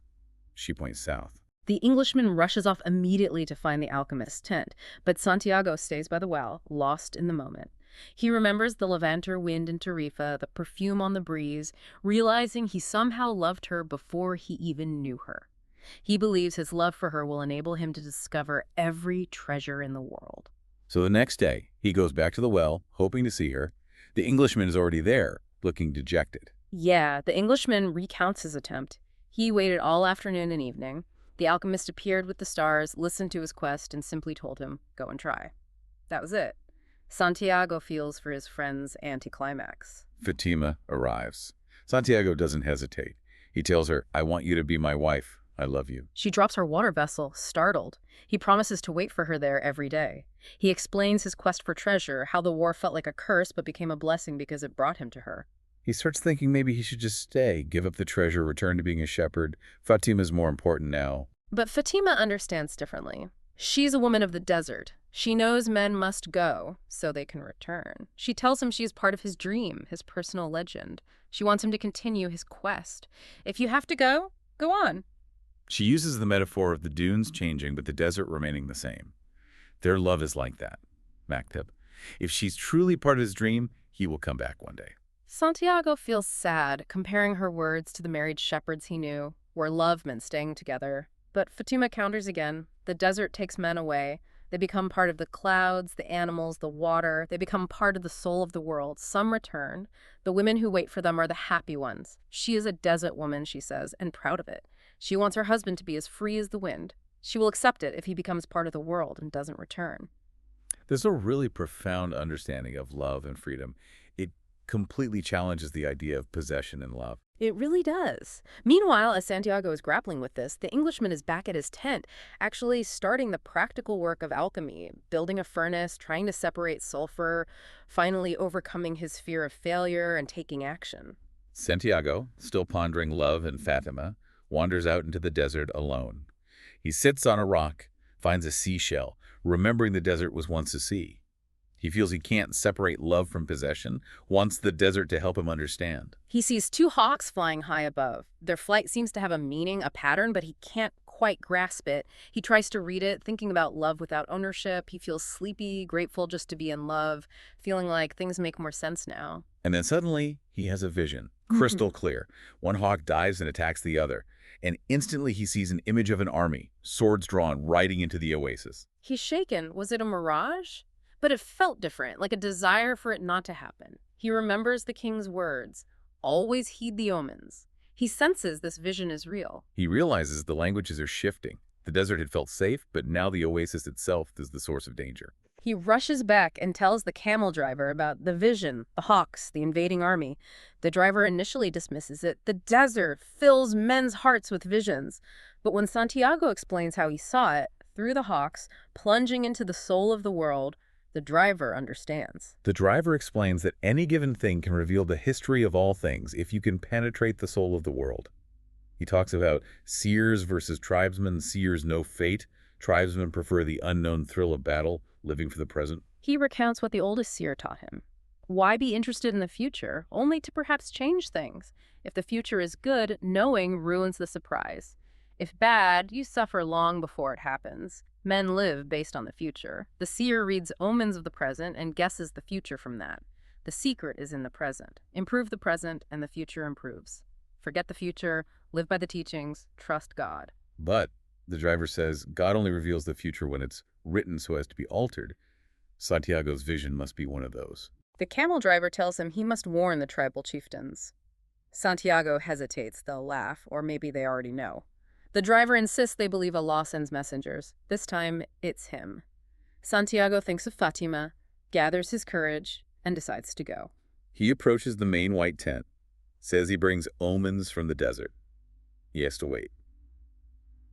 She points south. The Englishman rushes off immediately to find the alchemist's tent, but Santiago stays by the well, lost in the moment. He remembers the Levanter wind in Tarifa, the perfume on the breeze, realizing he somehow loved her before he even knew her. He believes his love for her will enable him to discover every treasure in the world. So the next day, he goes back to the well, hoping to see her. The Englishman is already there, looking dejected. Yeah, the Englishman recounts his attempt. He waited all afternoon and evening. The alchemist appeared with the stars, listened to his quest, and simply told him, go and try. That was it. Santiago feels for his friend's anticlimax. Fatima arrives. Santiago doesn't hesitate. He tells her, I want you to be my wife. I love you. She drops her water vessel, startled. He promises to wait for her there every day. He explains his quest for treasure, how the war felt like a curse but became a blessing because it brought him to her. He starts thinking maybe he should just stay, give up the treasure, return to being a shepherd. Fatima's more important now. But Fatima understands differently. She's a woman of the desert. She knows men must go so they can return. She tells him she is part of his dream, his personal legend. She wants him to continue his quest. If you have to go, go on. She uses the metaphor of the dunes changing but the desert remaining the same. Their love is like that. Maktub. If she's truly part of his dream, he will come back one day. Santiago feels sad, comparing her words to the married shepherds he knew, where love meant staying together. But Fatima counters again. The desert takes men away. They become part of the clouds, the animals, the water. They become part of the soul of the world. Some return. The women who wait for them are the happy ones. She is a desert woman, she says, and proud of it. She wants her husband to be as free as the wind. She will accept it if he becomes part of the world and doesn't return. There's a really profound understanding of love and freedom. It completely challenges the idea of possession and love. It really does. Meanwhile, as Santiago is grappling with this, the Englishman is back at his tent, actually starting the practical work of alchemy, building a furnace, trying to separate sulfur, finally overcoming his fear of failure and taking action. Santiago, still pondering love and Fatima, wanders out into the desert alone. He sits on a rock, finds a seashell, remembering the desert was once a sea. He feels he can't separate love from possession, wants the desert to help him understand. He sees two hawks flying high above. Their flight seems to have a meaning, a pattern, but he can't quite grasp it. He tries to read it, thinking about love without ownership. He feels sleepy, grateful just to be in love, feeling like things make more sense now. And then suddenly, he has a vision, crystal clear. One hawk dives and attacks the other, and instantly he sees an image of an army, swords drawn, riding into the oasis. He's shaken. Was it a mirage? But it felt different, like a desire for it not to happen. He remembers the king's words, always heed the omens. He senses this vision is real. He realizes the languages are shifting. The desert had felt safe, but now the oasis itself is the source of danger. He rushes back and tells the camel driver about the vision, the hawks, the invading army. The driver initially dismisses it. The desert fills men's hearts with visions. But when Santiago explains how he saw it, through the hawks, plunging into the soul of the world, the driver understands. The driver explains that any given thing can reveal the history of all things if you can penetrate the soul of the world. He talks about seers versus tribesmen. Seers know fate. Tribesmen prefer the unknown thrill of battle, living for the present. He recounts what the oldest seer taught him. Why be interested in the future, only to perhaps change things? If the future is good, knowing ruins the surprise. If bad, you suffer long before it happens. Men live based on the future. The seer reads omens of the present and guesses the future from that. The secret is in the present. Improve the present and the future improves. Forget the future, live by the teachings, trust God. But, the driver says, God only reveals the future when it's written so as to be altered. Santiago's vision must be one of those. The camel driver tells him he must warn the tribal chieftains. Santiago hesitates. They'll laugh, or maybe they already know. The driver insists they believe Allah sends messengers. This time, it's him. Santiago thinks of Fatima, gathers his courage, and decides to go. He approaches the main white tent, says he brings omens from the desert. He has to wait.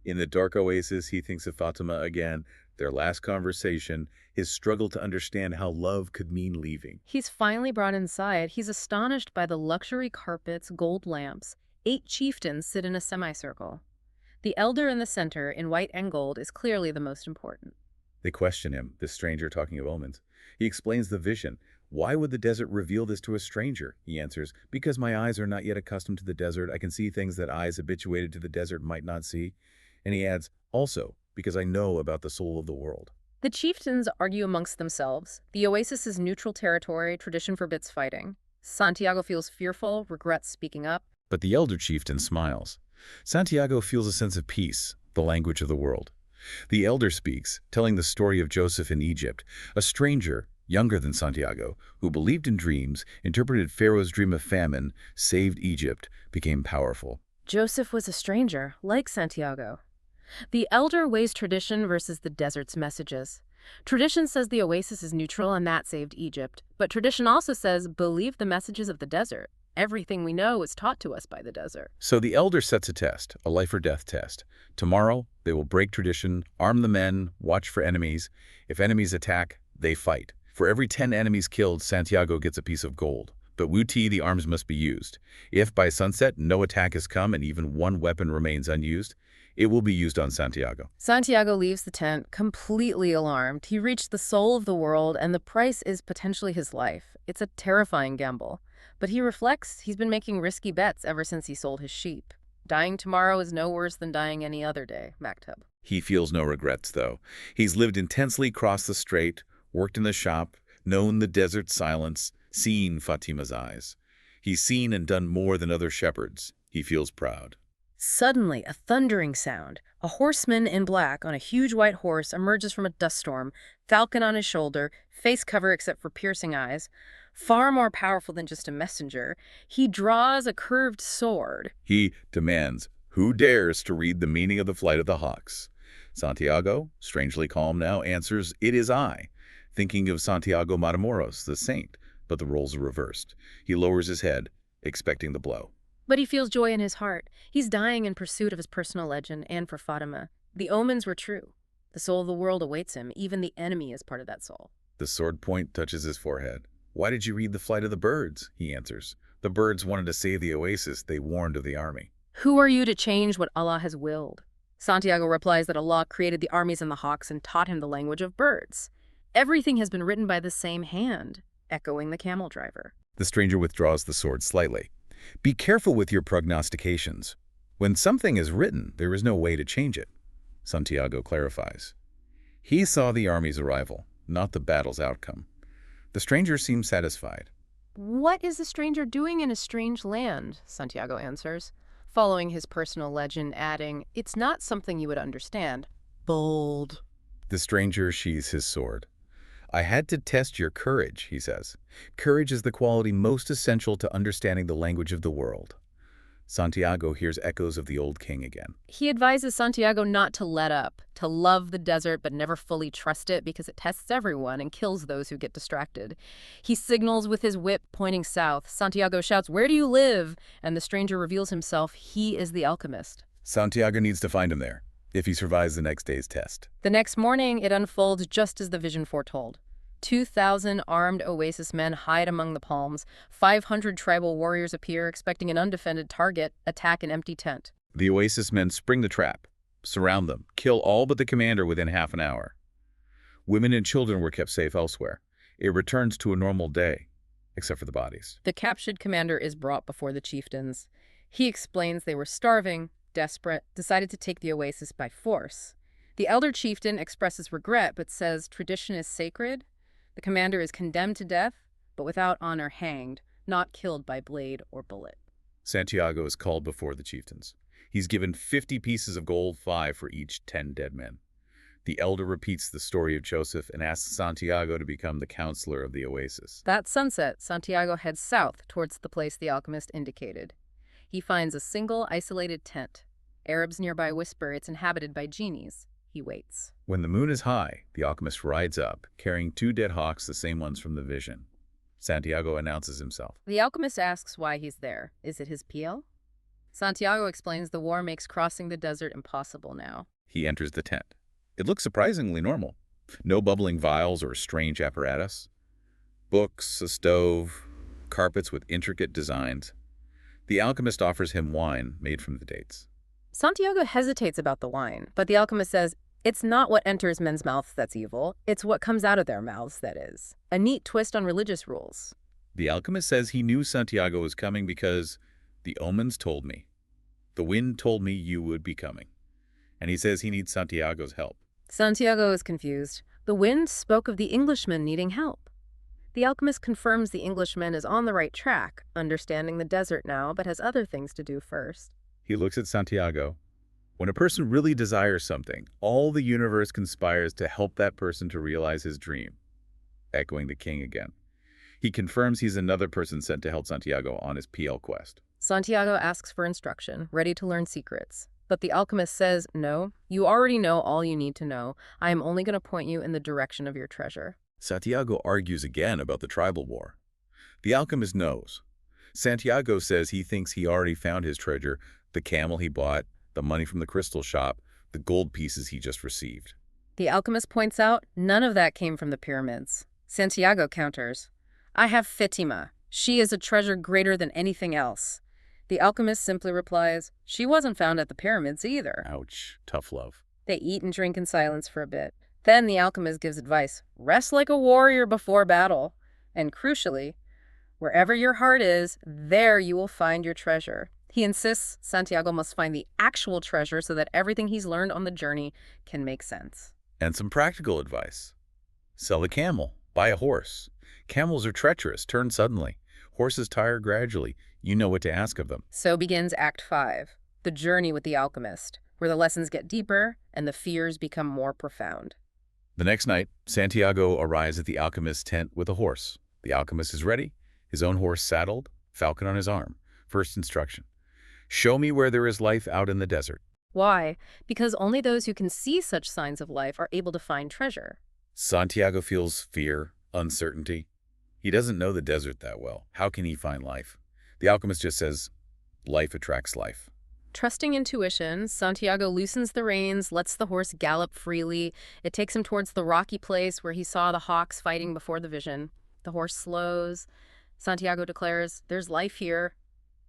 In the dark oasis, he thinks of Fatima again, their last conversation, his struggle to understand how love could mean leaving. He's finally brought inside. He's astonished by the luxury carpets, gold lamps. 8 chieftains sit in a semicircle. The elder in the center, in white and gold, is clearly the most important. They question him, this stranger talking of omens. He explains the vision. Why would the desert reveal this to a stranger? He answers, because my eyes are not yet accustomed to the desert. I can see things that eyes habituated to the desert might not see. And he adds, also, because I know about the soul of the world. The chieftains argue amongst themselves. The oasis is neutral territory. Tradition forbids fighting. Santiago feels fearful, regrets speaking up. But the elder chieftain smiles. Santiago feels a sense of peace, the language of the world. The elder speaks, telling the story of Joseph in Egypt, a stranger, younger than Santiago, who believed in dreams, interpreted Pharaoh's dream of famine, saved Egypt, became powerful. Joseph was a stranger, like Santiago. The elder weighs tradition versus the desert's messages. Tradition says the oasis is neutral and that saved Egypt. But tradition also says, believe the messages of the desert. Everything we know is taught to us by the desert. So the elder sets a test, a life or death test. Tomorrow, they will break tradition, arm the men, watch for enemies. If enemies attack, they fight. For every 10 enemies killed, Santiago gets a piece of gold. But Wuti, the arms must be used. If by sunset no attack has come and even one weapon remains unused, it will be used on Santiago. Santiago leaves the tent, completely alarmed. He reached the soul of the world, and the price is potentially his life. It's a terrifying gamble. But he reflects he's been making risky bets ever since he sold his sheep. Dying tomorrow is no worse than dying any other day, Maktub. He feels no regrets, though. He's lived intensely across the strait, Worked in the shop, known the desert silence, seen Fatima's eyes. He's seen and done more than other shepherds. He feels proud. Suddenly, a thundering sound. A horseman in black on a huge white horse emerges from a dust storm, falcon on his shoulder, face cover except for piercing eyes. Far more powerful than just a messenger, he draws a curved sword. He demands, "Who dares to read the meaning of the flight of the hawks?" Santiago, strangely calm now, answers, "It is I," thinking of Santiago Matamoros, the saint, but the roles are reversed. He lowers his head, expecting the blow. But he feels joy in his heart. He's dying in pursuit of his personal legend and for Fatima. The omens were true. The soul of the world awaits him. Even the enemy is part of that soul. The sword point touches his forehead. "Why did you read the flight of the birds?" he answers. "The birds wanted to save the oasis. They warned of the army." Who are you to change what Allah has willed? Santiago replies that Allah created the armies and the hawks and taught him the language of birds. Everything has been written by the same hand, echoing the camel driver. The stranger withdraws the sword slightly. "Be careful with your prognostications. When something is written, there is no way to change it," Santiago clarifies. He saw the army's arrival, not the battle's outcome. The stranger seems satisfied. What is the stranger doing in a strange land? Santiago answers, following his personal legend, adding, "It's not something you would understand." Bold. The stranger sheathes his sword. "I had to test your courage," he says. "Courage is the quality most essential to understanding the language of the world." Santiago hears echoes of the old king again. He advises Santiago not to let up, to love the desert but never fully trust it because it tests everyone and kills those who get distracted. He signals with his whip pointing south. Santiago shouts, "Where do you live?" And the stranger reveals himself. He is the alchemist. Santiago needs to find him there, if he survives the next day's test. The next morning, it unfolds just as the vision foretold. 2,000 armed Oasis men hide among the palms. 500 tribal warriors appear, expecting an undefended target, attack an empty tent. The Oasis men spring the trap, surround them, kill all but the commander within half an hour. Women and children were kept safe elsewhere. It returns to a normal day, except for the bodies. The captured commander is brought before the chieftains. He explains they were starving, desperate, decided to take the Oasis by force. The elder chieftain expresses regret but says tradition is sacred. The commander is condemned to death, but without honor hanged, not killed by blade or bullet. Santiago is called before the chieftains. He's given 50 pieces of gold, 5 for each 10 dead men. The elder repeats the story of Joseph and asks Santiago to become the counselor of the Oasis. That sunset, Santiago heads south towards the place the alchemist indicated. He finds a single, isolated tent. Arabs nearby whisper it's inhabited by genies. He waits. When the moon is high, the alchemist rides up, carrying 2 dead hawks, the same ones from the vision. Santiago announces himself. The alchemist asks why he's there. Is it his PL? Santiago explains the war makes crossing the desert impossible now. He enters the tent. It looks surprisingly normal. No bubbling vials or strange apparatus. Books, a stove, carpets with intricate designs. The alchemist offers him wine made from the dates. Santiago hesitates about the wine, but the alchemist says, "It's not what enters men's mouths that's evil. It's what comes out of their mouths that is." A neat twist on religious rules. The alchemist says he knew Santiago was coming because the omens told me. The wind told me you would be coming. And he says he needs Santiago's help. Santiago is confused. The wind spoke of the Englishman needing help. The alchemist confirms the Englishman is on the right track, understanding the desert now, but has other things to do first. He looks at Santiago. When a person really desires something, all the universe conspires to help that person to realize his dream. Echoing the king again. He confirms he's another person sent to help Santiago on his PL quest. Santiago asks for instruction, ready to learn secrets. But the alchemist says, "No, you already know all you need to know. I am only going to point you in the direction of your treasure." Santiago argues again about the tribal war. The alchemist knows. Santiago says he thinks he already found his treasure, the camel he bought, the money from the crystal shop, the gold pieces he just received. The alchemist points out none of that came from the pyramids. Santiago counters, "I have Fatima. She is a treasure greater than anything else." The alchemist simply replies, "She wasn't found at the pyramids either." Ouch, tough love. They eat and drink in silence for a bit. Then the alchemist gives advice, "Rest like a warrior before battle." And crucially, wherever your heart is, there you will find your treasure. He insists Santiago must find the actual treasure so that everything he's learned on the journey can make sense. And some practical advice. Sell a camel. Buy a horse. Camels are treacherous. Turn suddenly. Horses tire gradually. You know what to ask of them. So begins Act 5, the journey with the alchemist, where the lessons get deeper and the fears become more profound. The next night, Santiago arrives at the alchemist's tent with a horse. The alchemist is ready, his own horse saddled, falcon on his arm. First instruction: show me where there is life out in the desert. Why? Because only those who can see such signs of life are able to find treasure. Santiago feels fear, uncertainty. He doesn't know the desert that well. How can he find life? The alchemist just says, life attracts life. Trusting intuition, Santiago loosens the reins, lets the horse gallop freely. It takes him towards the rocky place where he saw the hawks fighting before the vision. The horse slows. Santiago declares, there's life here.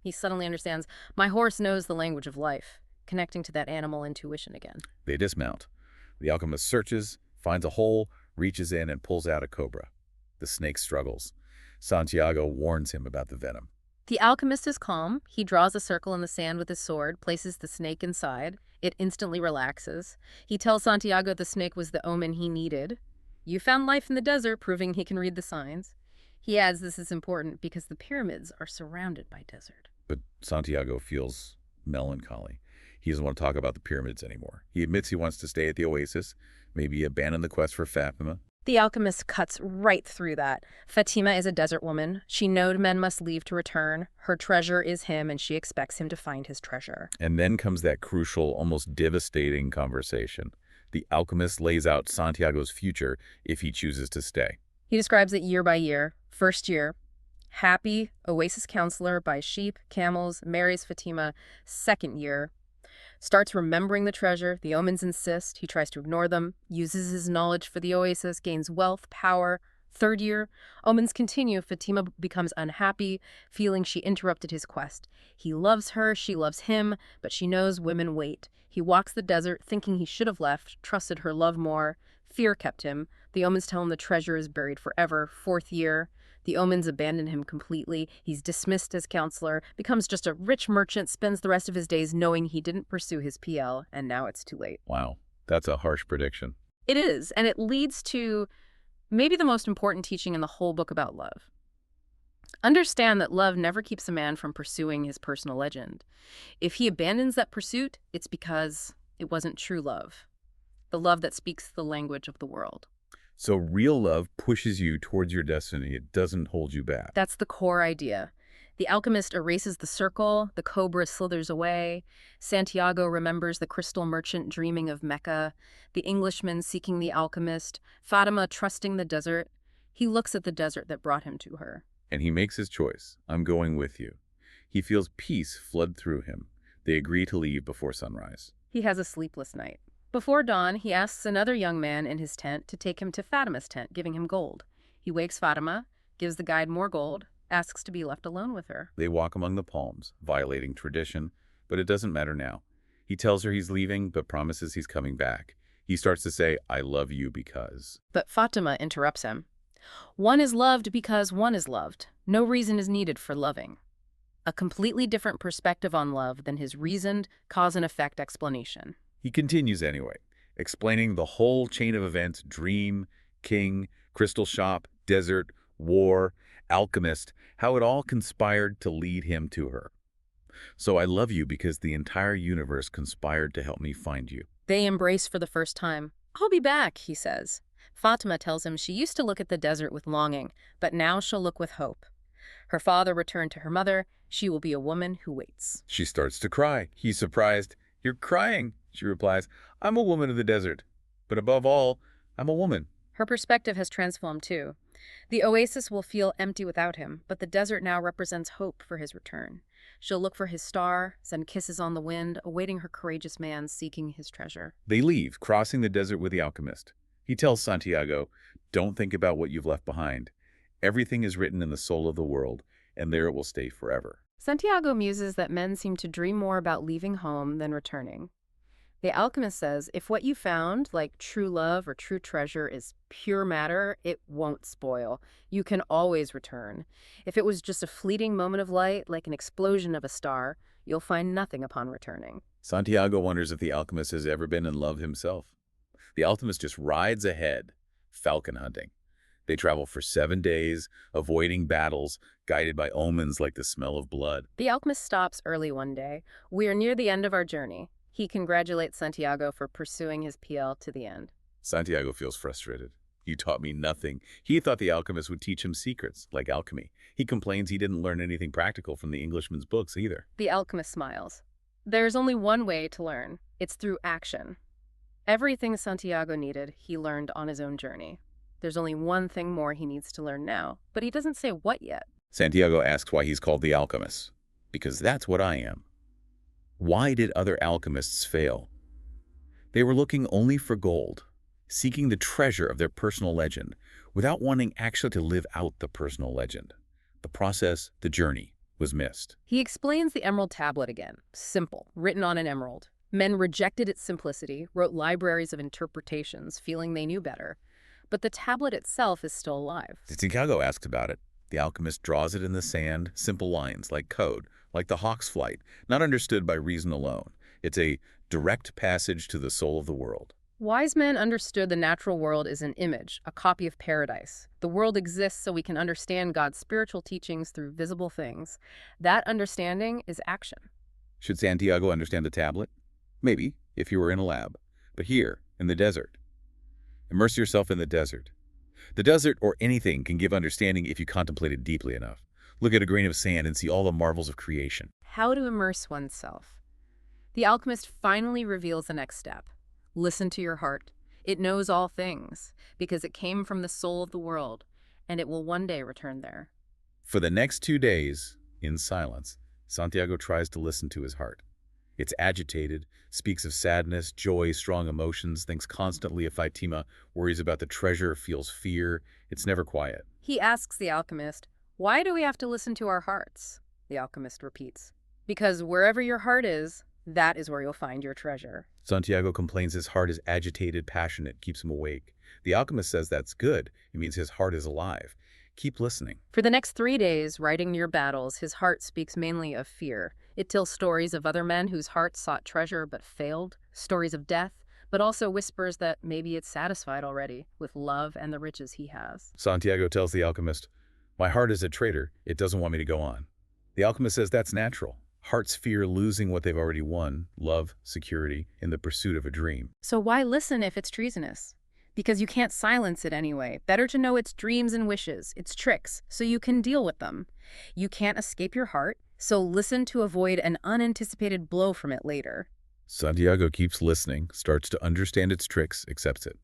He suddenly understands, my horse knows the language of life, connecting to that animal intuition again. They dismount. The alchemist searches, finds a hole, reaches in and pulls out a cobra. The snake struggles. Santiago warns him about the venom. The alchemist is calm. He draws a circle in the sand with his sword, places the snake inside. It instantly relaxes. He tells Santiago the snake was the omen he needed. You found life in the desert, proving he can read the signs. He adds this is important because the pyramids are surrounded by desert. But Santiago feels melancholy. He doesn't want to talk about the pyramids anymore. He admits he wants to stay at the oasis, maybe abandon the quest for Fatima. The alchemist cuts right through that. Fatima is a desert woman. She knows men must leave to return. Her treasure is him, and she expects him to find his treasure. And then comes that crucial, almost devastating conversation. The alchemist lays out Santiago's future if he chooses to stay. He describes it year by year. First year, happy, oasis counselor, buys sheep, camels, marries Fatima. Second year, starts remembering the treasure. The omens insist. He tries to ignore them, uses his knowledge for the oasis, gains wealth, power. Third year, omens continue. Fatima becomes unhappy, feeling she interrupted his quest. He loves her, she loves him, but she knows women wait. He walks the desert, thinking he should have left, trusted her love more. Fear kept him. The omens tell him the treasure is buried forever. Fourth year, the omens abandon him completely. He's dismissed as counselor, becomes just a rich merchant, spends the rest of his days knowing he didn't pursue his PL, and now it's too late. Wow, that's a harsh prediction. It is, and it leads to maybe the most important teaching in the whole book about love. Understand that love never keeps a man from pursuing his personal legend. If he abandons that pursuit, it's because it wasn't true love, the love that speaks the language of the world. So real love pushes you towards your destiny. It doesn't hold you back. That's the core idea. The alchemist erases the circle, the cobra slithers away, Santiago remembers the crystal merchant dreaming of Mecca, the Englishman seeking the alchemist, Fatima trusting the desert. He looks at the desert that brought him to her. And he makes his choice. I'm going with you. He feels peace flood through him. They agree to leave before sunrise. He has a sleepless night. Before dawn, he asks another young man in his tent to take him to Fatima's tent, giving him gold. He wakes Fatima, gives the guide more gold, asks to be left alone with her. They walk among the palms, violating tradition, but it doesn't matter now. He tells her he's leaving, but promises he's coming back. He starts to say, I love you because. But Fatima interrupts him. One is loved because one is loved. No reason is needed for loving. A completely different perspective on love than his reasoned cause and effect explanation. He continues anyway, explaining the whole chain of events: dream, king, crystal shop, desert, war, alchemist, how it all conspired to lead him to her. So I love you because the entire universe conspired to help me find you. They embrace for the first time. I'll be back, he says. Fatima tells him she used to look at the desert with longing, but now she'll look with hope. Her father returned to her mother. She will be a woman who waits. She starts to cry. He's surprised. You're crying, she replies. I'm a woman of the desert. But above all, I'm a woman. Her perspective has transformed too. The oasis will feel empty without him, but the desert now represents hope for his return. She'll look for his star, send kisses on the wind, awaiting her courageous man seeking his treasure. They leave, crossing the desert with the alchemist. He tells Santiago, don't think about what you've left behind. Everything is written in the soul of the world, and there it will stay forever. Santiago muses that men seem to dream more about leaving home than returning. The alchemist says, if what you found, like true love or true treasure, is pure matter, it won't spoil. You can always return. If it was just a fleeting moment of light, like an explosion of a star, you'll find nothing upon returning. Santiago wonders if the alchemist has ever been in love himself. The alchemist just rides ahead, falcon hunting. They travel for 7 days, avoiding battles, guided by omens like the smell of blood. The alchemist stops early one day. We are near the end of our journey. He congratulates Santiago for pursuing his PL to the end. Santiago feels frustrated. You taught me nothing. He thought the alchemist would teach him secrets, like alchemy. He complains he didn't learn anything practical from the Englishman's books either. The alchemist smiles. There's only one way to learn. It's through action. Everything Santiago needed, he learned on his own journey. There's only one thing more he needs to learn now, but he doesn't say what yet. Santiago asks why he's called the alchemist. Because that's what I am. Why did other alchemists fail? They were looking only for gold, seeking the treasure of their personal legend, without wanting actually to live out the personal legend. The process, the journey, was missed. He explains the emerald tablet again. Simple, written on an emerald. Men rejected its simplicity, wrote libraries of interpretations, feeling they knew better. But the tablet itself is still alive. Santiago asks about it. The alchemist draws it in the sand, simple lines, like code, like the hawk's flight, not understood by reason alone. It's a direct passage to the soul of the world. Wise men understood the natural world is an image, a copy of paradise. The world exists so we can understand God's spiritual teachings through visible things. That understanding is action. Should Santiago understand the tablet? Maybe, if you were in a lab. But here, in the desert. Immerse yourself in the desert. The desert or anything can give understanding if you contemplate it deeply enough. Look at a grain of sand and see all the marvels of creation. How to immerse oneself. The alchemist finally reveals the next step. Listen to your heart. It knows all things, because it came from the soul of the world, and it will one day return there. For the next 2 days, in silence, Santiago tries to listen to his heart. It's agitated, speaks of sadness, joy, strong emotions, thinks constantly of Fatima, worries about the treasure, feels fear. It's never quiet. He asks the alchemist, "Why do we have to listen to our hearts?" The alchemist repeats, "Because wherever your heart is, that is where you'll find your treasure." Santiago complains his heart is agitated, passionate, keeps him awake. The alchemist says that's good. It means his heart is alive. Keep listening. For the next 3 days, writing near battles, his heart speaks mainly of fear. It tells stories of other men whose hearts sought treasure but failed, stories of death, but also whispers that maybe it's satisfied already with love and the riches he has. Santiago tells the alchemist, "My heart is a traitor. It doesn't want me to go on." The alchemist says that's natural. Hearts fear losing what they've already won, love, security, in the pursuit of a dream. So why listen if it's treasonous? Because you can't silence it anyway. Better to know its dreams and wishes, its tricks, so you can deal with them. You can't escape your heart, so listen to avoid an unanticipated blow from it later. Santiago keeps listening, starts to understand its tricks, accepts it.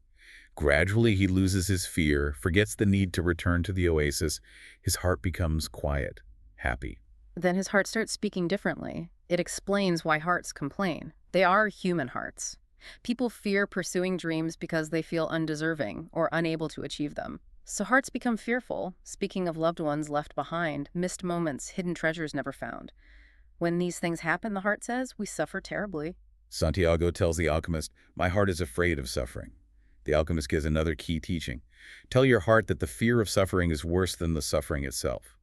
Gradually, he loses his fear, forgets the need to return to the oasis. His heart becomes quiet, happy. Then his heart starts speaking differently. It explains why hearts complain. They are human hearts. People fear pursuing dreams because they feel undeserving or unable to achieve them. So hearts become fearful, speaking of loved ones left behind, missed moments, hidden treasures never found. When these things happen, the heart says, we suffer terribly. Santiago tells the alchemist, "My heart is afraid of suffering." The alchemist gives another key teaching. Tell your heart that the fear of suffering is worse than the suffering itself.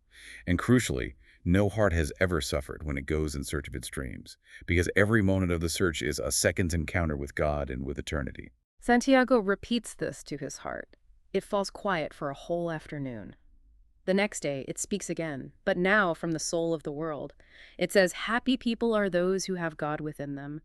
And crucially, no heart has ever suffered when it goes in search of its dreams, because every moment of the search is a second's encounter with God and with eternity. Santiago repeats this to his heart. It falls quiet for a whole afternoon. The next day, it speaks again, but now from the soul of the world. It says, "Happy people are those who have God within them."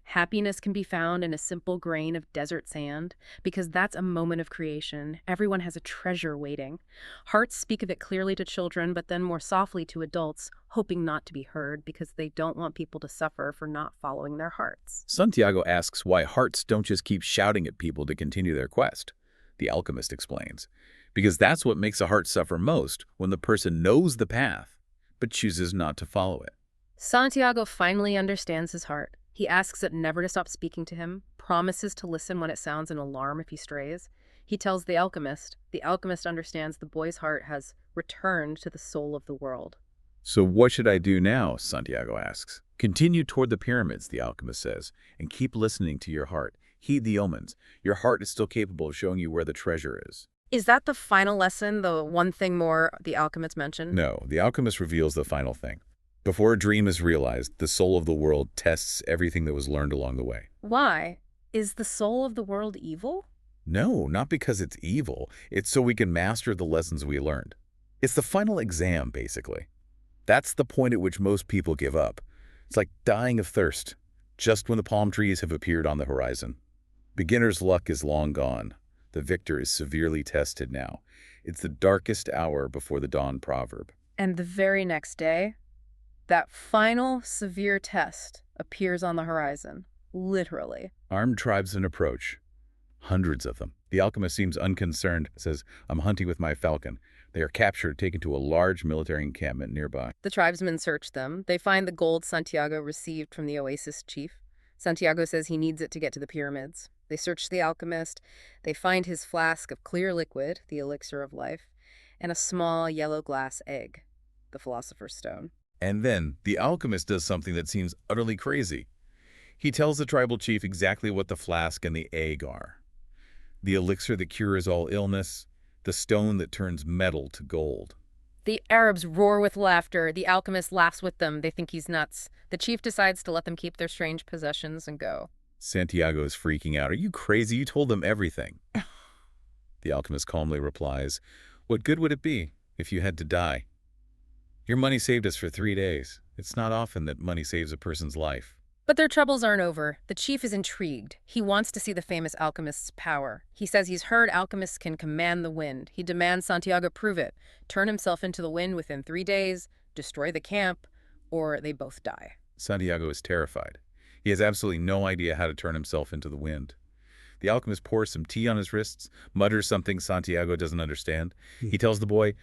Happiness can be found in a simple grain of desert sand, because that's a moment of creation. Everyone has a treasure waiting. Hearts speak of it clearly to children, but then more softly to adults, hoping not to be heard because they don't want people to suffer for not following their hearts. Santiago asks why hearts don't just keep shouting at people to continue their quest. The alchemist explains, because that's what makes a heart suffer most, when the person knows the path, but chooses not to follow it. Santiago finally understands his heart. He asks it never to stop speaking to him, promises to listen when it sounds an alarm if he strays. He tells the alchemist understands the boy's heart has returned to the soul of the world. So what should I do now? Santiago asks. Continue toward the pyramids, the alchemist says, and keep listening to your heart. Heed the omens. Your heart is still capable of showing you where the treasure is. Is that the final lesson, the one thing more the alchemist mentioned? No, the alchemist reveals the final thing. Before a dream is realized, the soul of the world tests everything that was learned along the way. Why? Is the soul of the world evil? No, not because it's evil. It's so we can master the lessons we learned. It's the final exam, basically. That's the point at which most people give up. It's like dying of thirst, just when the palm trees have appeared on the horizon. Beginner's luck is long gone. The victor is severely tested now. It's the darkest hour before the dawn proverb. And the very next day, that final severe test appears on the horizon, literally. Armed tribesmen approach. Hundreds of them. The alchemist seems unconcerned, says, "I'm hunting with my falcon." They are captured, taken to a large military encampment nearby. The tribesmen search them. They find the gold Santiago received from the oasis chief. Santiago says he needs it to get to the pyramids. They search the alchemist. They find his flask of clear liquid, the elixir of life, and a small yellow glass egg, the philosopher's stone. And then the alchemist does something that seems utterly crazy. He tells the tribal chief exactly what the flask and the egg are. The elixir that cures all illness, the stone that turns metal to gold. The Arabs roar with laughter. The alchemist laughs with them. They think he's nuts. The chief decides to let them keep their strange possessions and go. Santiago is freaking out. "Are you crazy? You told them everything." The alchemist calmly replies, "What good would it be if you had to die? Your money saved us for 3 days. It's not often that money saves a person's life." But their troubles aren't over. The chief is intrigued. He wants to see the famous alchemist's power. He says he's heard alchemists can command the wind. He demands Santiago prove it, turn himself into the wind within 3 days, destroy the camp, or they both die. Santiago is terrified. He has absolutely no idea how to turn himself into the wind. The alchemist pours some tea on his wrists, mutters something Santiago doesn't understand. He tells the boy,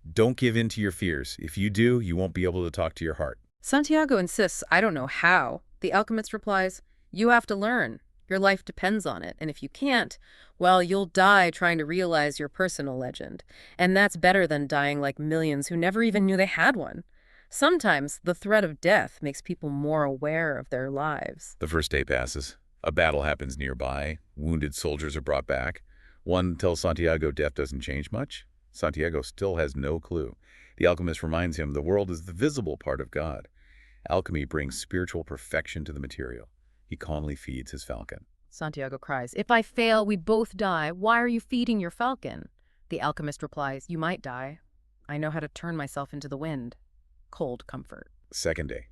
"Don't give in to your fears. If you do, you won't be able to talk to your heart." Santiago insists, "I don't know how." The alchemist replies, "You have to learn. Your life depends on it. And if you can't, well, you'll die trying to realize your personal legend. And that's better than dying like millions who never even knew they had one. Sometimes the threat of death makes people more aware of their lives." The first day passes. A battle happens nearby. Wounded soldiers are brought back. One tells Santiago death doesn't change much. Santiago still has no clue. The alchemist reminds him the world is the visible part of God. Alchemy brings spiritual perfection to the material. He calmly feeds his falcon. Santiago cries, "If I fail, we both die. Why are you feeding your falcon?" The alchemist replies, "You might die. I know how to turn myself into the wind." Cold comfort. Second day.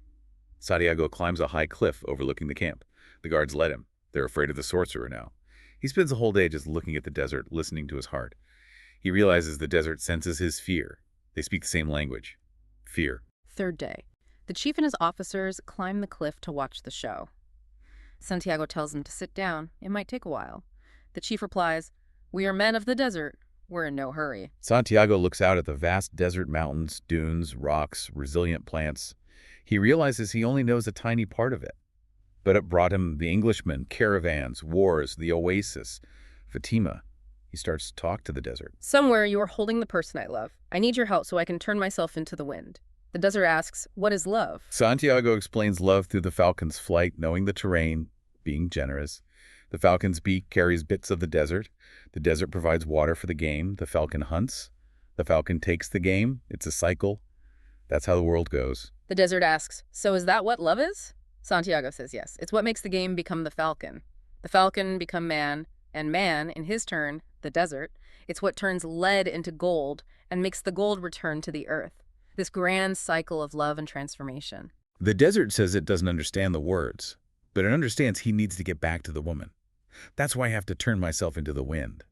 Santiago climbs a high cliff overlooking the camp. The guards let him. They're afraid of the sorcerer now. He spends the whole day just looking at the desert, listening to his heart. He realizes the desert senses his fear. They speak the same language. Fear. Third day. The chief and his officers climb the cliff to watch the show. Santiago tells them to sit down. It might take a while. The chief replies, "We are men of the desert. We're in no hurry." Santiago looks out at the vast desert mountains, dunes, rocks, resilient plants. He realizes he only knows a tiny part of it. But it brought him the Englishmen, caravans, wars, the oasis, Fatima. He starts to talk to the desert. "Somewhere you are holding the person I love. I need your help so I can turn myself into the wind." The desert asks, "What is love?" Santiago explains love through the falcon's flight, knowing the terrain, being generous. The falcon's beak carries bits of the desert. The desert provides water for the game. The falcon hunts. The falcon takes the game. It's a cycle. That's how the world goes. The desert asks, "So is that what love is?" Santiago says yes. It's what makes the game become the falcon become man, and man, in his turn, the desert. It's what turns lead into gold and makes the gold return to the earth. This grand cycle of love and transformation. The desert says it doesn't understand the words, but it understands he needs to get back to the woman. "That's why I have to turn myself into the wind."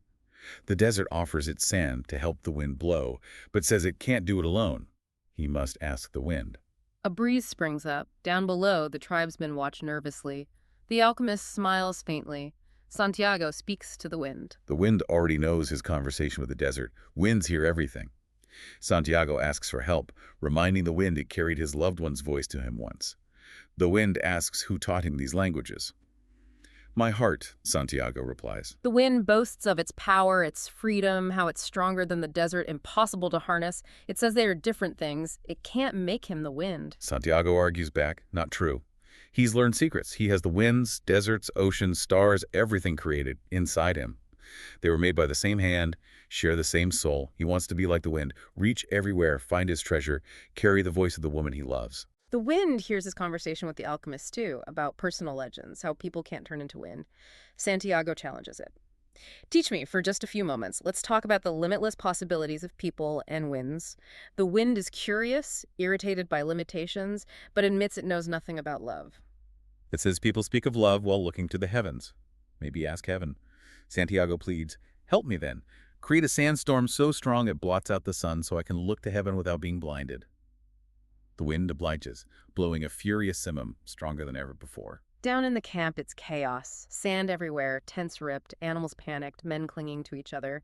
The desert offers its sand to help the wind blow, but says it can't do it alone. He must ask the wind. A breeze springs up. Down below, the tribesmen watch nervously. The alchemist smiles faintly. Santiago speaks to the wind. The wind already knows his conversation with the desert. Winds hear everything. Santiago asks for help, reminding the wind it carried his loved one's voice to him once. The wind asks who taught him these languages. "My heart," Santiago replies. The wind boasts of its power, its freedom, how it's stronger than the desert, impossible to harness. It says they are different things. It can't make him the wind. Santiago argues back, not true. He's learned secrets. He has the winds, deserts, oceans, stars, everything created inside him. They were made by the same hand, share the same soul. He wants to be like the wind, reach everywhere, find his treasure, carry the voice of the woman he loves. The wind hears his conversation with the alchemist too, about personal legends, how people can't turn into wind. Santiago challenges it. Teach me for just a few moments. Let's talk about the limitless possibilities of people and winds. The wind is curious, irritated by limitations, but admits it knows nothing about love. It says people speak of love while looking to the heavens. Maybe ask heaven. Santiago pleads, help me then. Create a sandstorm so strong it blots out the sun so I can look to heaven without being blinded. The wind obliges, blowing a furious simum, stronger than ever before. Down in the camp, it's chaos. Sand everywhere, tents ripped, animals panicked, men clinging to each other.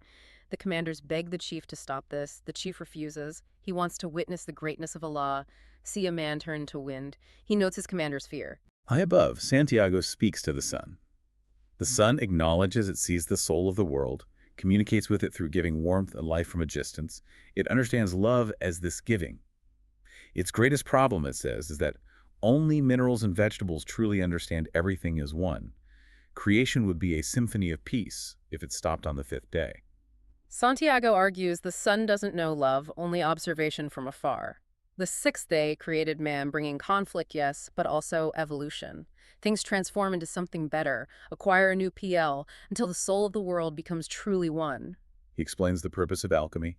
The commanders beg the chief to stop this. The chief refuses. He wants to witness the greatness of Allah, see a man turn to wind. He notes his commander's fear. High above, Santiago speaks to the sun. The sun acknowledges it sees the soul of the world, communicates with it through giving warmth and life from a distance. It understands love as this giving. Its greatest problem, it says, is that only minerals and vegetables truly understand everything as one. Creation would be a symphony of peace if it stopped on the fifth day. Santiago argues the sun doesn't know love, only observation from afar. The sixth day created man, bringing conflict, yes, but also evolution. Things transform into something better, acquire a new PL, until the soul of the world becomes truly one. He explains the purpose of alchemy,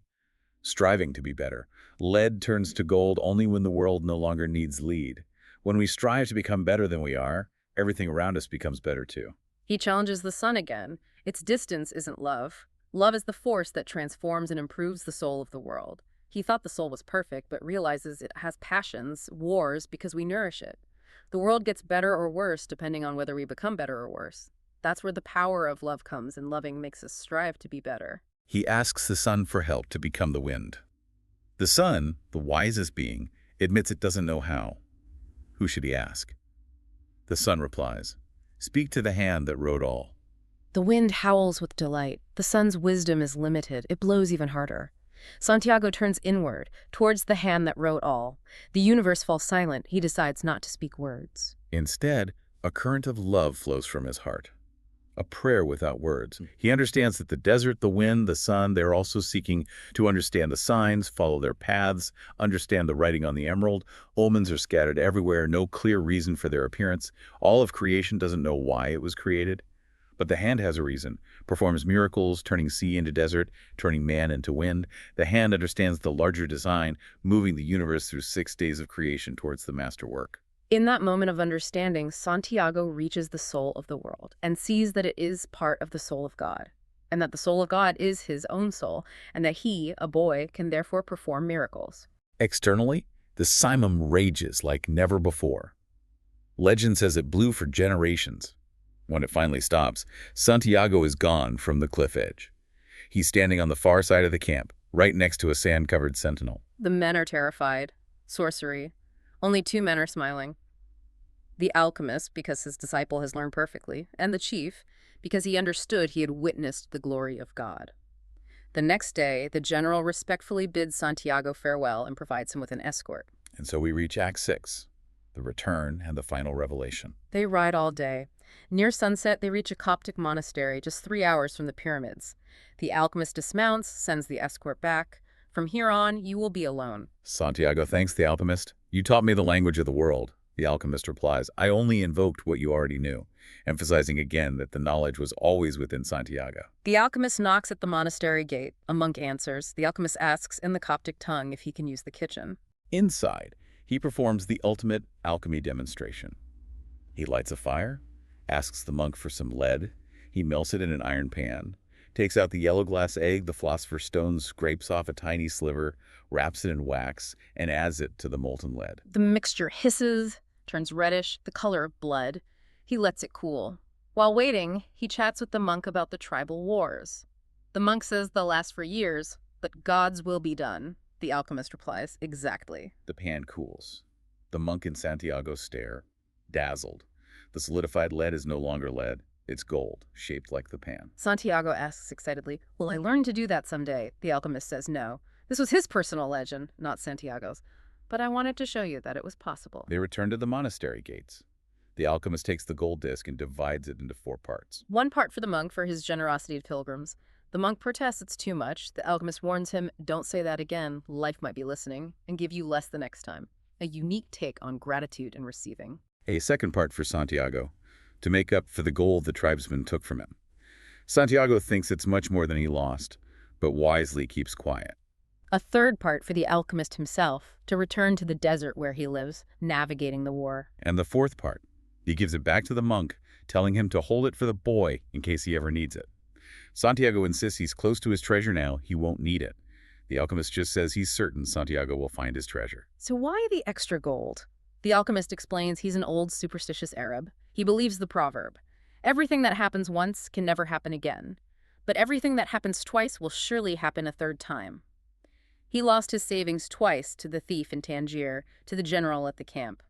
striving to be better. Lead turns to gold only when the world no longer needs lead. When we strive to become better than we are, everything around us becomes better too. He challenges the sun again. Its distance isn't love. Love is the force that transforms and improves the soul of the world. He thought the soul was perfect, but realizes it has passions, wars, because we nourish it. The world gets better or worse depending on whether we become better or worse. That's where the power of love comes, and loving makes us strive to be better. He asks the sun for help to become the wind. The sun, the wisest being, admits it doesn't know how. Who should he ask? The sun replies, speak to the hand that wrote all. The wind howls with delight. The sun's wisdom is limited. It blows even harder. Santiago turns inward, towards the hand that wrote all. The universe falls silent. He decides not to speak words. Instead, a current of love flows from his heart. A prayer without words. He understands that the desert, the wind, the sun, they're also seeking to understand the signs, follow their paths, understand the writing on the emerald. Omens are scattered everywhere, no clear reason for their appearance. All of creation doesn't know why it was created. But the hand has a reason, performs miracles, turning sea into desert, turning man into wind. The hand understands the larger design, moving the universe through 6 days of creation towards the masterwork. In that moment of understanding, Santiago reaches the soul of the world and sees that it is part of the soul of God, and that the soul of God is his own soul, and that he, a boy, can therefore perform miracles. Externally, the simum rages like never before. Legend says it blew for generations. When it finally stops, Santiago is gone from the cliff edge. He's standing on the far side of the camp, right next to a sand-covered sentinel. The men are terrified. Sorcery. Only 2 men are smiling. The alchemist, because his disciple has learned perfectly, and the chief, because he understood he had witnessed the glory of God. The next day, the general respectfully bids Santiago farewell and provides him with an escort. And so we reach Act 6, the return and the final revelation. They ride all day. Near sunset, they reach a Coptic monastery just 3 hours from the pyramids. The alchemist dismounts, sends the escort back. From here on, you will be alone. Santiago thanks the alchemist. You taught me the language of the world. The alchemist replies, I only invoked what you already knew, emphasizing again that the knowledge was always within Santiago. The alchemist knocks at the monastery gate. A monk answers. The alchemist asks in the Coptic tongue if he can use the kitchen. Inside, he performs the ultimate alchemy demonstration. He lights a fire, asks the monk for some lead. He melts it in an iron pan, takes out the yellow glass egg, the philosopher's stone, scrapes off a tiny sliver, wraps it in wax, and adds it to the molten lead. The mixture hisses, turns reddish, the color of blood. He lets it cool. While waiting, he chats with the monk about the tribal wars. The monk says they'll last for years, but God's will be done. The alchemist replies, exactly. The pan cools. The monk and Santiago stare, dazzled. The solidified lead is no longer lead. It's gold, shaped like the pan. Santiago asks excitedly, will I learn to do that someday? The alchemist says no. This was his personal legend, not Santiago's. But I wanted to show you that it was possible. They return to the monastery gates. The alchemist takes the gold disc and divides it into 4 parts. 1 part for the monk for his generosity to pilgrims. The monk protests it's too much. The alchemist warns him, don't say that again, life might be listening, and give you less the next time. A unique take on gratitude and receiving. A 2nd part for Santiago, to make up for the gold the tribesmen took from him. Santiago thinks it's much more than he lost, but wisely keeps quiet. A third part for the alchemist himself, to return to the desert where he lives, navigating the war. And the fourth part, he gives it back to the monk, telling him to hold it for the boy in case he ever needs it. Santiago insists he's close to his treasure now, he won't need it. The alchemist just says he's certain Santiago will find his treasure. So why the extra gold? The alchemist explains he's an old superstitious Arab. He believes the proverb, everything that happens once can never happen again, but everything that happens twice will surely happen a third time. He lost his savings twice, to the thief in Tangier, to the general at the camp.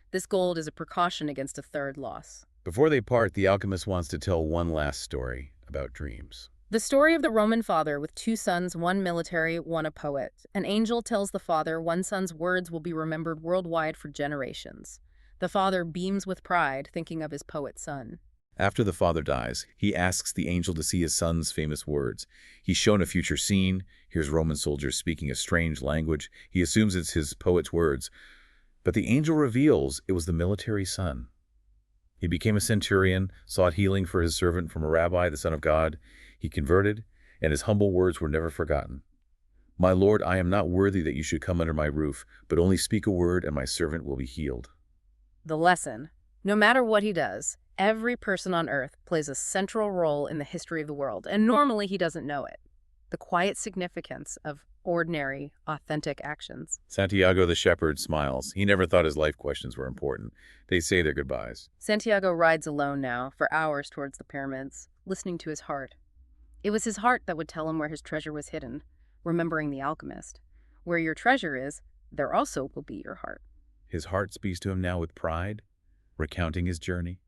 This gold is a precaution against a third loss. Before they part, the alchemist wants to tell one last story about dreams. The story of the Roman father with two sons, one military, one a poet. An angel tells the father one son's words will be remembered worldwide for generations. The father beams with pride, thinking of his poet son. After the father dies, he asks the angel to see his son's famous words. He's shown a future scene, hears Roman soldiers speaking a strange language. He assumes it's his poet's words, but the angel reveals it was the military son. He became a centurion, sought healing for his servant from a rabbi, the Son of God. He converted, and his humble words were never forgotten. "My Lord, I am not worthy that you should come under my roof, but only speak a word and my servant will be healed." The lesson: no matter what he does, every person on earth plays a central role in the history of the world, and normally he doesn't know it. The quiet significance of ordinary, authentic actions. Santiago the shepherd smiles. He never thought his life questions were important. They say their goodbyes. Santiago rides alone now, for hours towards the pyramids, listening to his heart. It was his heart that would tell him where his treasure was hidden, remembering the alchemist. Where your treasure is, there also will be your heart. His heart speaks to him now with pride, recounting his journey.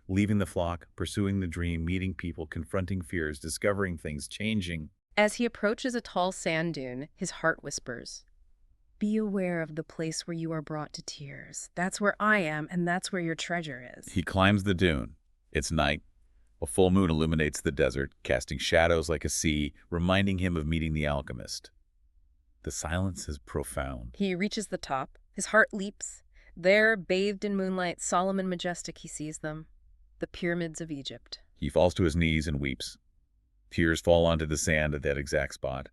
Leaving the flock, pursuing the dream, meeting people, confronting fears, discovering things, changing. As he approaches a tall sand dune, his heart whispers, "Be aware of the place where you are brought to tears. That's where I am, and that's where your treasure is." He climbs the dune. It's night. A full moon illuminates the desert, casting shadows like a sea, reminding him of meeting the alchemist. The silence is profound. He reaches the top. His heart leaps. There, bathed in moonlight, solemn and majestic, he sees them. The pyramids of Egypt. He falls to his knees and weeps. Tears fall onto the sand at that exact spot.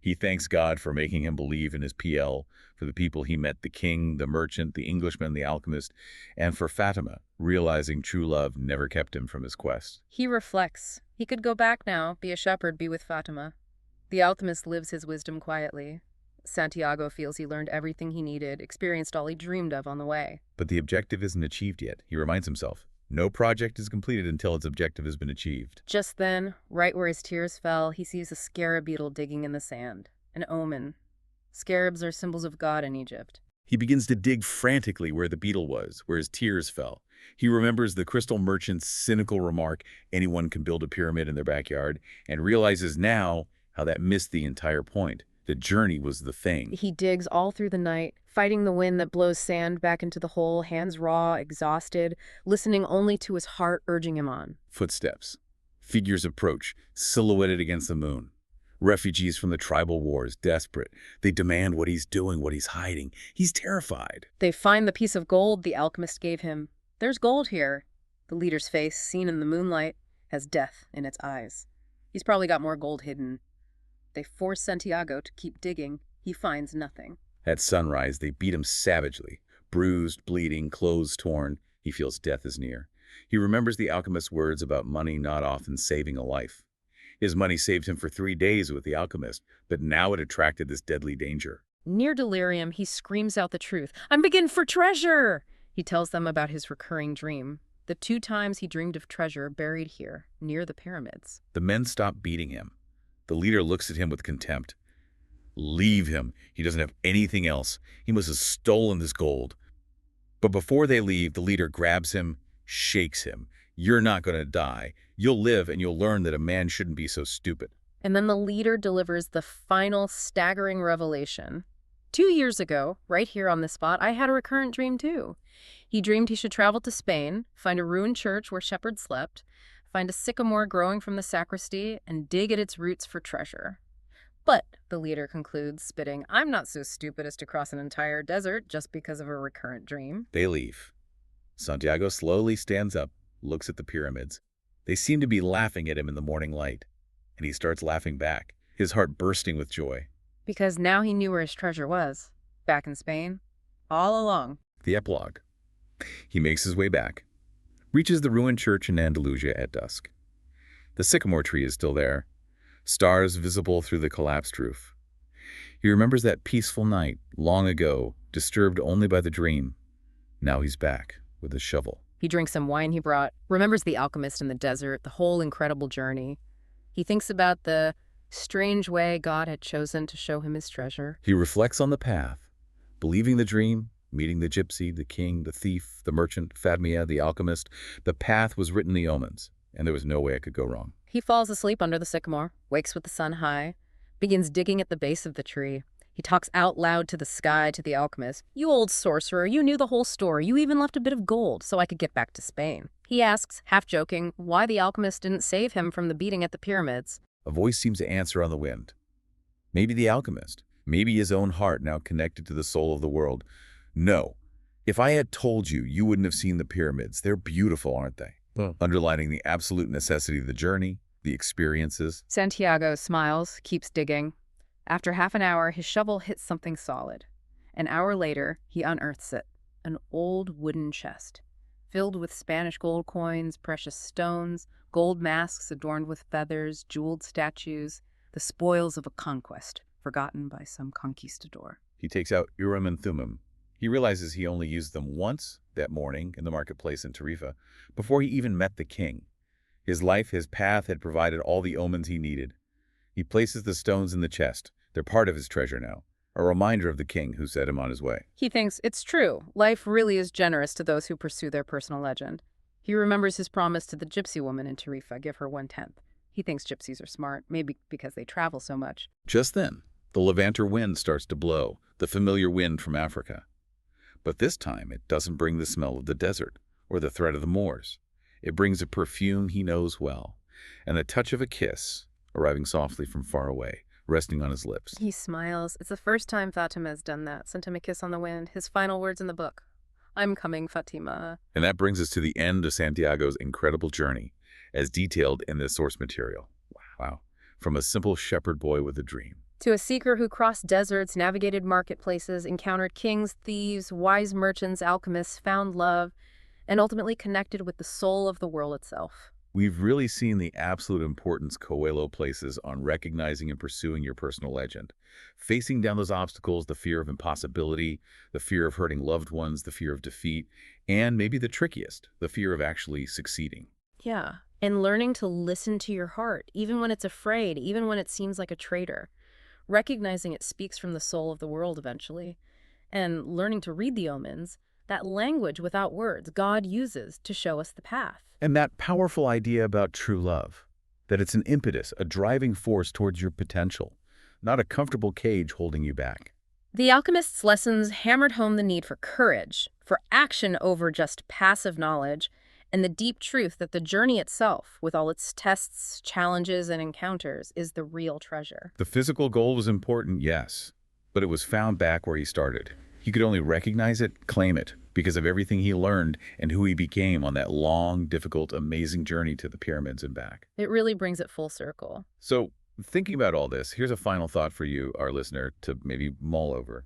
He thanks God for making him believe in his PL, for the people he met, the king, the merchant, the Englishman, the alchemist, and for Fatima, realizing true love never kept him from his quest. He reflects. He could go back now, be a shepherd, be with Fatima. The alchemist lives his wisdom quietly. Santiago feels he learned everything he needed, experienced all he dreamed of on the way. But the objective isn't achieved yet, he reminds himself. No project is completed until its objective has been achieved. Just then, right where his tears fell, he sees a scarab beetle digging in the sand. An omen. Scarabs are symbols of God in Egypt. He begins to dig frantically where the beetle was, where his tears fell. He remembers the crystal merchant's cynical remark, anyone can build a pyramid in their backyard, and realizes now how that missed the entire point. The journey was the thing. He digs all through the night, fighting the wind that blows sand back into the hole, hands raw, exhausted, listening only to his heart urging him on. Footsteps. Figures approach, silhouetted against the moon. Refugees from the tribal wars, desperate. They demand what he's doing, what he's hiding. He's terrified. They find the piece of gold the alchemist gave him. There's gold here. The leader's face, seen in the moonlight, has death in its eyes. He's probably got more gold hidden. They force Santiago to keep digging. He finds nothing. At sunrise, they beat him savagely. Bruised, bleeding, clothes torn. He feels death is near. He remembers the alchemist's words about money not often saving a life. His money saved him for 3 days with the alchemist, but now it attracted this deadly danger. Near delirium, he screams out the truth. "I'm begging for treasure!" He tells them about his recurring dream. The 2 times he dreamed of treasure buried here, near the pyramids. The men stop beating him. The leader looks at him with contempt. Leave him. He doesn't have anything else. He must have stolen this gold. But before they leave, the leader grabs him, shakes him. "You're not going to die. You'll live and you'll learn that a man shouldn't be so stupid." And then the leader delivers the final staggering revelation. 2 years ago, right here on this spot, I had a recurrent dream too. He dreamed he should travel to Spain, find a ruined church where shepherds slept, find a sycamore growing from the sacristy, and dig at its roots for treasure. But, the leader concludes, spitting, "I'm not so stupid as to cross an entire desert just because of a recurrent dream." They leave. Santiago slowly stands up, looks at the pyramids. They seem to be laughing at him in the morning light, and he starts laughing back, his heart bursting with joy. Because now he knew where his treasure was, back in Spain, all along. The epilogue. He makes his way back, reaches the ruined church in Andalusia at dusk. The sycamore tree is still there, stars visible through the collapsed roof. He remembers that peaceful night, long ago, disturbed only by the dream. Now he's back, with his shovel. He drinks some wine he brought, remembers the alchemist in the desert, the whole incredible journey. He thinks about the strange way God had chosen to show him his treasure. He reflects on the path, believing the dream, meeting the gypsy, the king, the thief, the merchant, Fadmia, the alchemist. The path was written in the omens, and there was no way it could go wrong. He falls asleep under the sycamore, wakes with the sun high, begins digging at the base of the tree. He talks out loud to the sky, to the alchemist. "You old sorcerer, you knew the whole story. You even left a bit of gold so I could get back to Spain." He asks, half joking, why the alchemist didn't save him from the beating at the pyramids. A voice seems to answer on the wind. Maybe the alchemist, maybe his own heart now connected to the soul of the world. No, if I had told you, you wouldn't have seen the pyramids. They're beautiful, aren't they? Underlining the absolute necessity of the journey, the experiences. Santiago smiles, keeps digging. After half an hour, his shovel hits something solid. An hour later, he unearths it, an old wooden chest, filled with Spanish gold coins, precious stones, gold masks adorned with feathers, jeweled statues, the spoils of a conquest, forgotten by some conquistador. He takes out Urim and Thummim. He realizes he only used them once that morning in the marketplace in Tarifa, before he even met the king. His life, his path had provided all the omens he needed. He places the stones in the chest. They're part of his treasure now, a reminder of the king who set him on his way. He thinks it's true. Life really is generous to those who pursue their personal legend. He remembers his promise to the gypsy woman in Tarifa, give her 1/10. He thinks gypsies are smart, maybe because they travel so much. Just then, the Levanter wind starts to blow, the familiar wind from Africa. But this time, it doesn't bring the smell of the desert or the threat of the Moors. It brings a perfume he knows well, and the touch of a kiss, arriving softly from far away, resting on his lips. He smiles. It's the first time Fatima has done that. Sent him a kiss on the wind. His final words in the book. "I'm coming, Fatima." And that brings us to the end of Santiago's incredible journey, as detailed in this source material. Wow. From a simple shepherd boy with a dream. To a seeker who crossed deserts, navigated marketplaces, encountered kings, thieves, wise merchants, alchemists, found love, and ultimately connected with the soul of the world itself. We've really seen the absolute importance Coelho places on recognizing and pursuing your personal legend. Facing down those obstacles, the fear of impossibility, the fear of hurting loved ones, the fear of defeat, and maybe the trickiest, the fear of actually succeeding. Yeah, and learning to listen to your heart, even when it's afraid, even when it seems like a traitor. Recognizing it speaks from the soul of the world eventually. And learning to read the omens, that language without words God uses to show us the path. And that powerful idea about true love, that it's an impetus, a driving force towards your potential, not a comfortable cage holding you back. The alchemist's lessons hammered home the need for courage, for action over just passive knowledge, and the deep truth that the journey itself, with all its tests, challenges, and encounters, is the real treasure. The physical goal was important, yes, but it was found back where he started. He could only recognize it, claim it, because of everything he learned and who he became on that long, difficult, amazing journey to the pyramids and back. It really brings it full circle. So, thinking about all this, here's a final thought for you, our listener, to maybe mull over.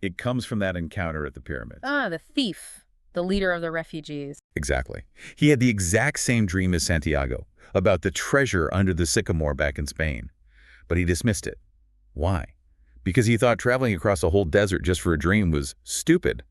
It comes from that encounter at the pyramids. The thief, the leader of the refugees. Exactly. He had the exact same dream as Santiago, about the treasure under the sycamore back in Spain. But he dismissed it. Why? Because he thought traveling across a whole desert just for a dream was stupid.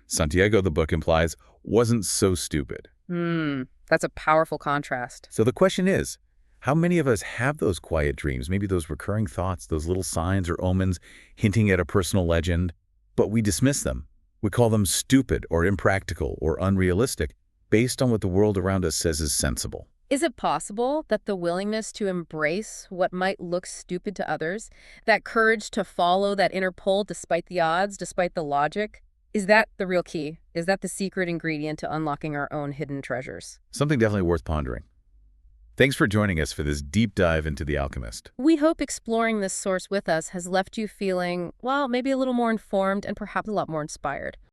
Santiago, the book implies, wasn't so stupid. That's a powerful contrast. So the question is, how many of us have those quiet dreams, maybe those recurring thoughts, those little signs or omens hinting at a personal legend, but we dismiss them? We call them stupid or impractical or unrealistic based on what the world around us says is sensible. Is it possible that the willingness to embrace what might look stupid to others, that courage to follow that inner pull despite the odds, despite the logic, is that the real key? Is that the secret ingredient to unlocking our own hidden treasures? Something definitely worth pondering. Thanks for joining us for this deep dive into The Alchemist. We hope exploring this source with us has left you feeling, well, maybe a little more informed and perhaps a lot more inspired.